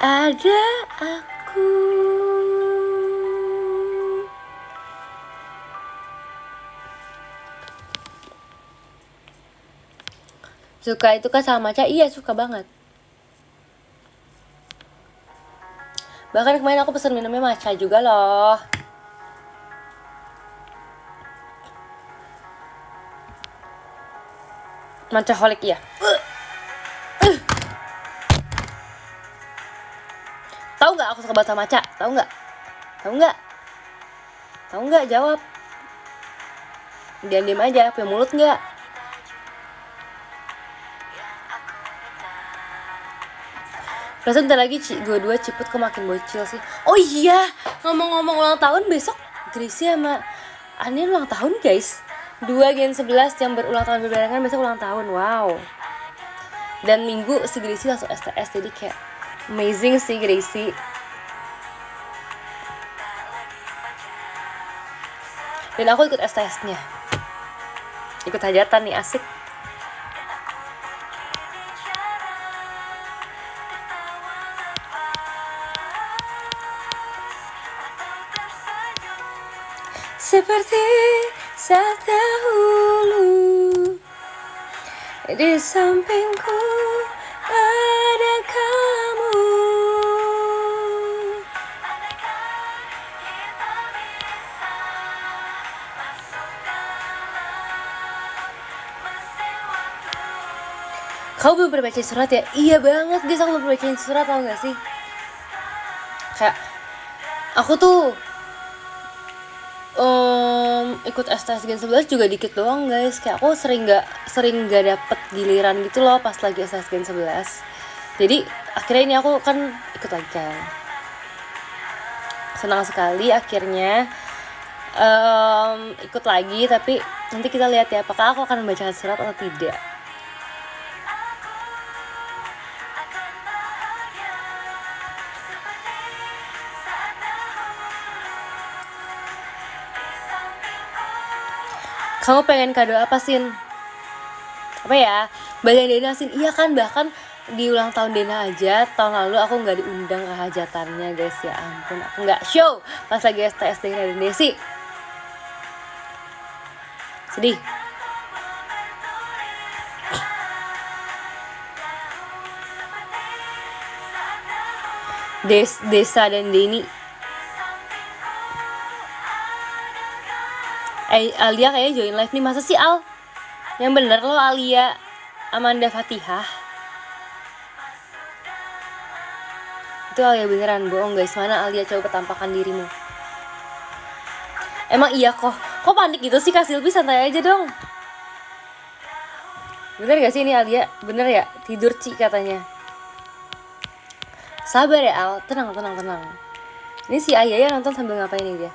Ada aku. Suka itu kan sama Maca? Iya, suka banget. Bahkan kemarin aku pesen minumnya matcha juga loh. Matchaholic ya. Tahu nggak aku suka banget sama matcha? Tahu nggak? Tahu nggak? Tahu nggak? Jawab. Diam-diam aja, punya mulut nggak? Perasaan bentar lagi dua Ciput kok makin bocil sih. Oh iya, ngomong-ngomong ulang tahun, besok Gracie sama Anin ulang tahun guys. 2 Gen 11 yang berulang tahun berbarengan besok ulang tahun. Wow. Dan minggu si Gracie langsung STS, jadi kayak amazing sih Gracie. Dan aku ikut STS-nya. Ikut hajatan nih, asik. Seperti saat dahulu di sampingku ada kamu. Kau belum pernah baca surat ya? Iya banget guys, aku belum pernah baca surat, tau gak sih? Kayak aku tuh ikut STS Gen 11 juga dikit doang guys. Kayak aku sering gak dapet giliran gitu loh pas lagi STS Gen 11. Jadi akhirnya ini aku kan ikut lagi kan. Senang sekali akhirnya ikut lagi, tapi nanti kita lihat ya apakah aku akan membacakan surat atau tidak. Kamu pengen kado apa, Sin? Apa ya? Bagian Dena, Sin. Iya kan, bahkan di ulang tahun Dena aja tahun lalu aku nggak diundang ke hajatannya guys. Ya ampun, aku nggak show pas lagi STS Dena dan Desi. Sedih. Desa dan Deni. Alia kayaknya join live nih. Masa sih Al? Yang bener lo Alia Amanda Fatihah. Itu Alia beneran, bohong guys. Mana Alia, coba tampakkan dirimu. Emang iya kok panik gitu sih Kak Silvi, santai aja dong. Bener gak sih ini Alia? Bener ya? Tidur Ci katanya. Sabar ya Al, tenang. Ini si Ayah nonton sambil ngapain nih dia?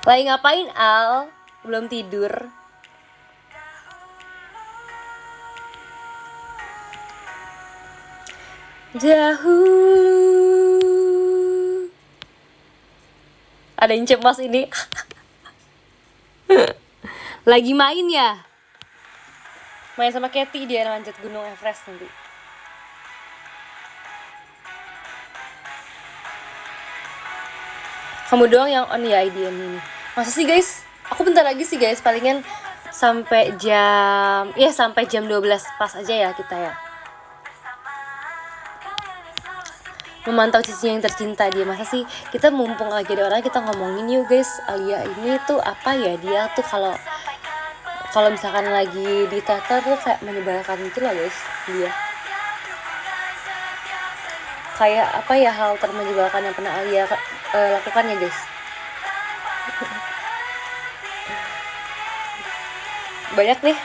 Lagi ngapain Al? Belum tidur. Dahulu. Ada yang cemas ini. Lagi main ya? Main sama Katy, dia lanjut Gunung Everest nanti. Kamu doang yang on ya IDN ini. Masa sih guys? Aku bentar lagi sih guys, palingan sampai jam 12 pas aja ya kita ya. Memantau cici yang tercinta dia. Masa sih kita mumpung lagi ada orang, kita ngomongin yuk guys. Alia ini tuh apa ya, dia tuh kalau misalkan lagi di teater tuh kayak menyebalkan gitu lah guys dia. Kayak apa ya hal termenyebalkan yang pernah Alia lakukan ya guys. Banyak nih.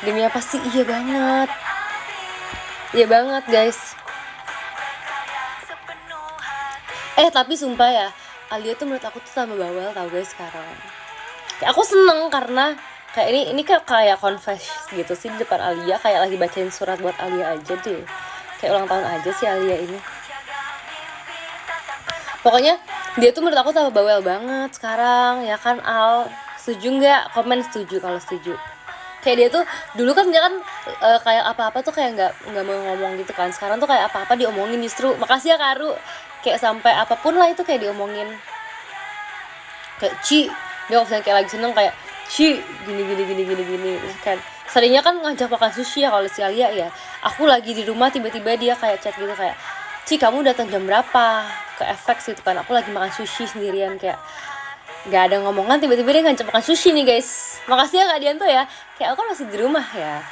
Demi apa sih? Iya banget guys. Tapi sumpah ya, Alia tuh menurut aku tuh tambah bawel tau guys sekarang. Kayak aku seneng karena kayak ini kayak confess gitu sih di depan Alia, kayak lagi bacain surat buat Alia aja deh. Kayak ulang tahun aja sih Alia ini. Pokoknya dia tuh menurut aku tambah bawel banget sekarang, ya kan Al? Setuju nggak? Komen setuju kalau setuju. Kayak dia tuh dulu kan dia kan kayak apa-apa tuh kayak nggak mau ngomong gitu kan. Sekarang tuh kayak apa-apa diomongin justru. Makasih ya Karu. Kayak sampai apapun lah itu kayak diomongin. Kayak Ci, dia kalau kayak lagi seneng kayak Ci gini terus kan seringnya kan ngajak makan sushi ya kalau si Alia ya. Aku lagi di rumah tiba-tiba dia kayak chat gitu kayak, Ci kamu datang jam berapa ke FX gitu kan, aku lagi makan sushi sendirian, kayak nggak ada ngomongan tiba-tiba dia ngajak makan sushi nih guys. Makasih ya Kak Dianto ya, kayak aku kan masih di rumah ya.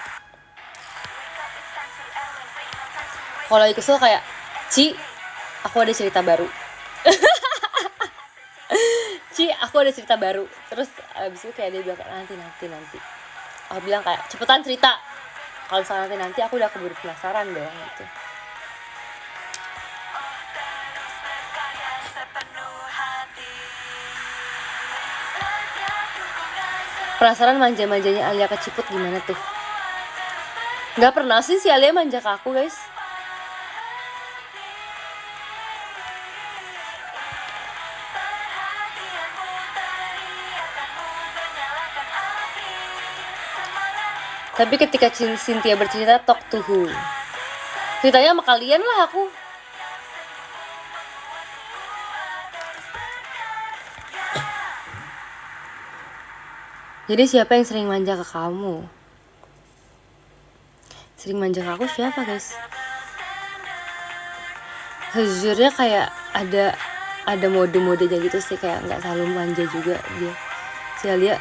Kalau lagi kesel kayak, Ci aku ada cerita baru. Ci aku ada cerita baru. Terus abis itu kayak dia bilang kayak nanti. Aku bilang kayak cepetan cerita. Kalau misalnya nanti aku udah keburu penasaran dong gitu. Penasaran manja-manjanya Alia ke Ciput gimana tuh? Gak pernah sih si Alia manja ke aku guys. Tapi ketika Cynthia bercerita talk to who? Ceritanya sama kalian lah aku. Jadi siapa yang sering manja ke kamu? Sering manja ke aku siapa guys? Sejujurnya kayak ada mode-modenya gitu sih, kayak nggak selalu manja juga dia. Si Alia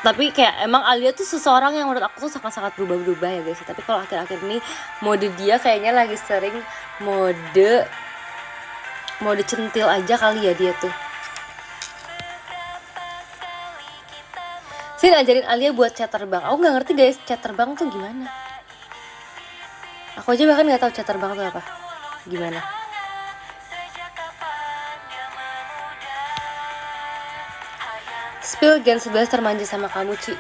Tapi kayak emang Alia tuh seseorang yang menurut aku tuh sangat-sangat berubah-berubah ya guys. Tapi kalau akhir-akhir ini mode dia kayaknya lagi sering mode centil aja kali ya dia tuh. Sini ajarin Alia buat cat terbang. Aku nggak ngerti guys, cat terbang tuh gimana. Aku aja bahkan nggak tahu cat terbang tuh apa. Gimana? Spill Gen 11 termanja sama kamu, Ci.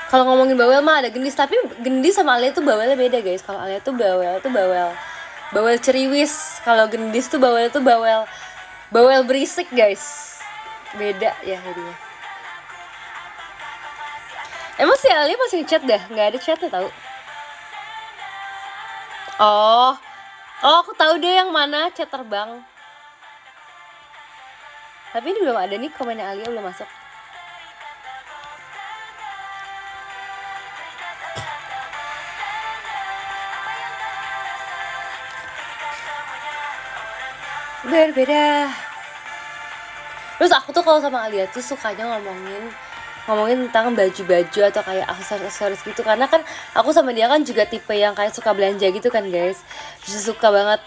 Kalau ngomongin bawel mah ada Gendis, tapi Gendis sama Alia tuh bawelnya beda guys. Kalau Alia tuh bawel ceriwis. Kalau Gendis tuh bawel berisik guys. Beda ya jadinya. Emang si Alia masih chat dah? Nggak ada chatnya tau. Oh aku tahu deh yang mana chat terbang. Tapi ini belum ada nih komennya Alia belum masuk. Berbeda. Terus aku tuh kalau sama Alia tuh sukanya ngomongin tentang baju-baju atau kayak aksesoris gitu, karena kan aku sama dia kan juga tipe yang kayak suka belanja gitu kan guys. Just suka banget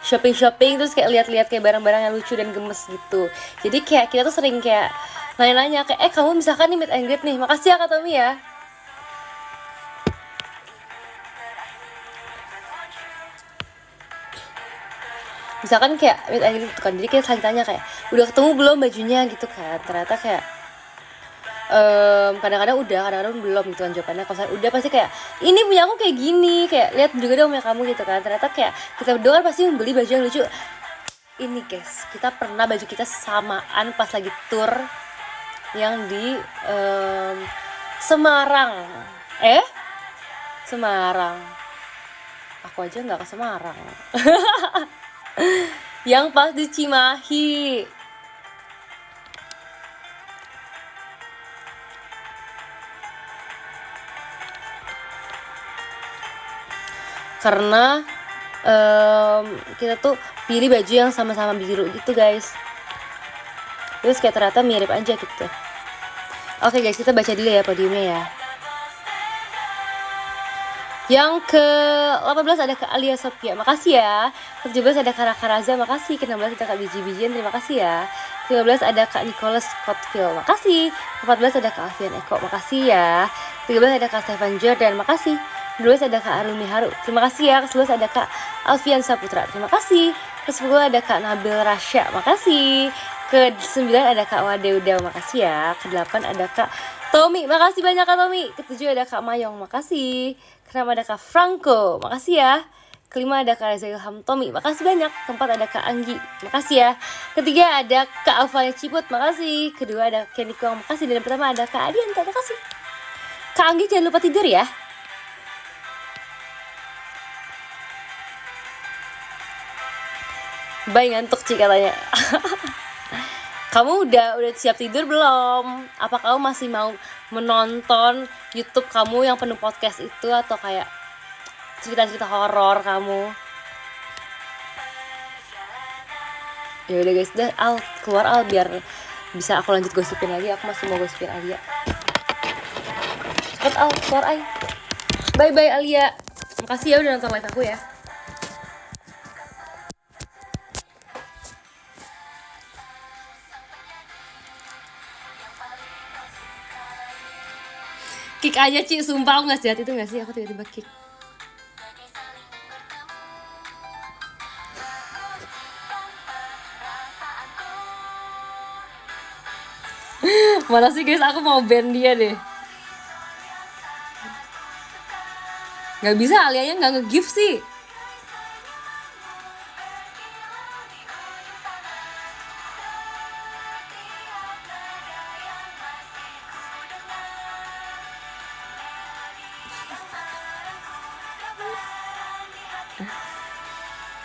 shopping terus kayak lihat-lihat kayak barang-barang yang lucu dan gemes gitu. Jadi kayak kita tuh sering kayak nanya-nanya kayak kamu misalkan nih meet and greet nih, makasih ya Kak Tommy ya. Misalkan kayak meet and greet gitu kan, jadi kita saling tanya kayak udah ketemu belum bajunya gitu kan. Ternyata kayak kadang-kadang udah, kadang-kadang belum gitu kan jawabannya. Kalau udah pasti kayak ini punya aku kayak gini, kayak lihat juga dong punya kamu gitu kan. Ternyata kayak kita berdua kan pasti membeli baju yang lucu. Ini guys, kita pernah baju kita samaan pas lagi tour yang di Semarang. Semarang. Aku aja nggak ke Semarang. Yang pas di Cimahi. Karena kita tuh pilih baju yang sama-sama biru gitu guys. Terus kayak ternyata mirip aja gitu. Oke guys, kita baca dulu ya podiumnya ya. Yang ke-18 ada Kak Alia Sophia, makasih ya. Ke-17 ada Kak Raka Raza, makasih. Ke-16 ada Kak Biji-Bijian, terima kasih ya. Ke-15 ada Kak Nicholas Scottfield, makasih. Ke-14 ada Kak Alfian Eko, makasih ya. Ke-13 ada Kak Stefan Jordan, makasih. Ke-12 ada Kak Arumi Haru, terima kasih ya. Ke-11 ada Kak Alfian Saputra, terima kasih. Ke-10 ada Kak Nabil Rasya, makasih. Ke-9 ada Kak Wadeuda, makasih ya. Ke-8 ada Kak Tommy, makasih banyak Kak Tommy. Ke-7 ada Kak Mayong, makasih. Ke-6 ada Kak Franco, makasih ya. Ke-5 ada Kak Reza Ilham Tommy, makasih banyak. Ke-4 ada Kak Anggi, makasih ya. Ke-3 ada Kak Alfanya Ciput, makasih. Kedua ada Kenny Kuang, makasih. Dan yang pertama ada Kak Adianta, makasih. Kak Anggi jangan lupa tidur ya. Bye, ngantuk Ci katanya. Kamu udah siap tidur belum? Apa kamu masih mau menonton YouTube kamu yang penuh podcast itu, atau kayak cerita-cerita horor kamu? Ya udah guys, dah Al keluar Al biar bisa aku lanjut gosipin lagi. Aku masih mau gosipin Alia. Cepet Al keluar ay. Bye bye Alia. Makasih ya udah nonton live aku ya. Kick aja Ci, sumpah aku gak sehat itu gak sih, aku tiba-tiba kick. Mana sih guys, aku mau ban dia deh. Gak bisa, Alianya gak nge-give sih.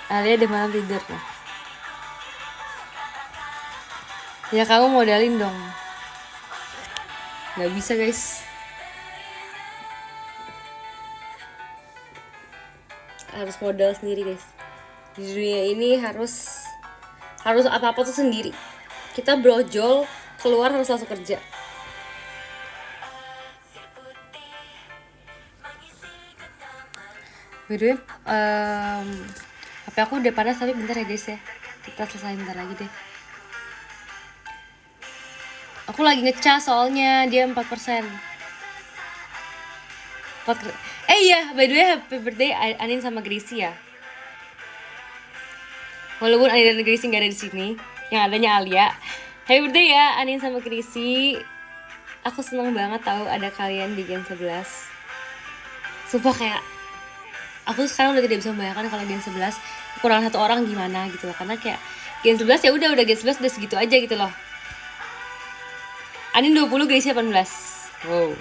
Alia di malam tidur ya. Ya kamu modalin dong. Gak bisa guys. Harus modal sendiri guys. Di dunia ini harus apa-apa tuh sendiri. kita brojol keluar harus langsung kerja. By the way, HP aku udah panas tapi bentar ya guys ya. Kita selesai bentar lagi deh. Aku lagi ngecas soalnya dia 4%. Iya, by the way happy birthday Anin sama Gracie ya. Walaupun Anin dan Gracie nggak ada di sini, yang adanya Alia. Happy birthday ya Anin sama Gracie. Aku seneng banget tahu ada kalian di Gen 11. Sumpah kayak aku sekarang udah tidak bisa membayangkan kalau Gen 11 kurang satu orang gimana gitu loh. Karena kayak Gen 11 ya udah Gen 11 udah segitu aja gitu loh. Anin 20, Gracie 18. Wow.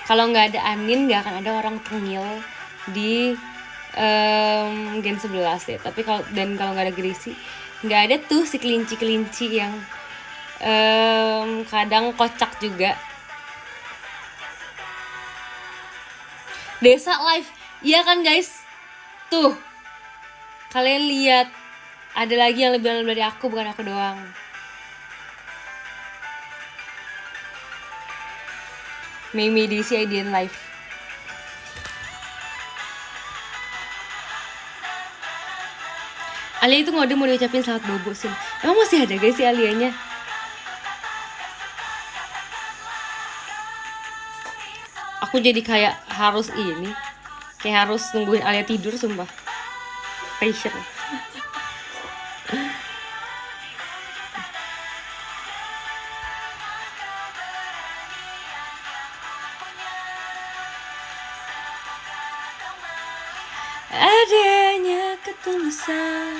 Kalau nggak ada Anin nggak akan ada orang tengil di Gen 11 ya. Tapi kalau nggak ada Gracie nggak ada tuh si kelinci yang kadang kocak juga. Desa live, iya kan guys? Tuh, kalian lihat, ada lagi yang lebih dari aku, bukan aku doang. Mimi di CIDN live. Alia itu ngode mau diucapin selamat bobo sih. Emang masih ada guys si Alianya? Aku jadi kayak harus nungguin Alia tidur, sumpah. Pressure. Adanya ketulusan.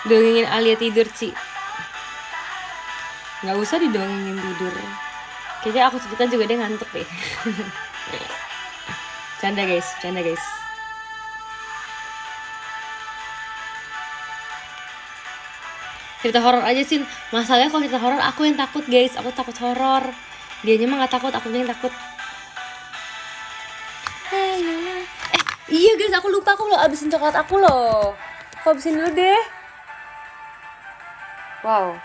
Dongengin Alia tidur, Ci. Nggak usah didongengin tidur. Kayaknya aku cerita juga dia ngantuk deh. Canda guys. Cerita horor aja sih. Masalahnya kalau cerita horor aku yang takut guys. Aku takut horor. Dianya mah nggak takut, aku yang takut. Iya guys, aku lupa aku abisin coklat aku loh. Aku abisin dulu deh. Wow.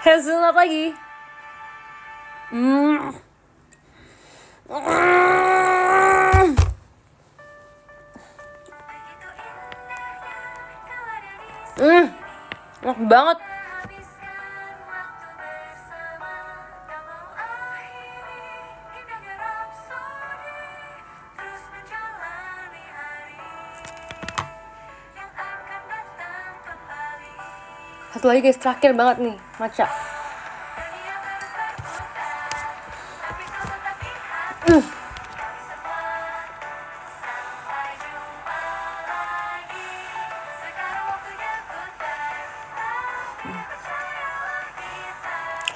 Hazelnut lagi. Enak banget. Satu lagi guys, terakhir banget nih, matcha.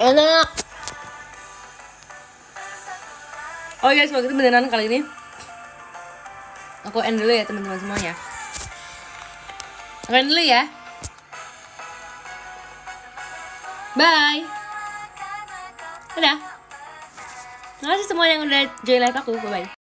Enak. Oh guys, kalau gitu beneran kali ini aku end dulu ya teman-teman semuanya. Aku end dulu ya. Bye. Dadah. Terima kasih semua yang udah join live aku. Bye-bye.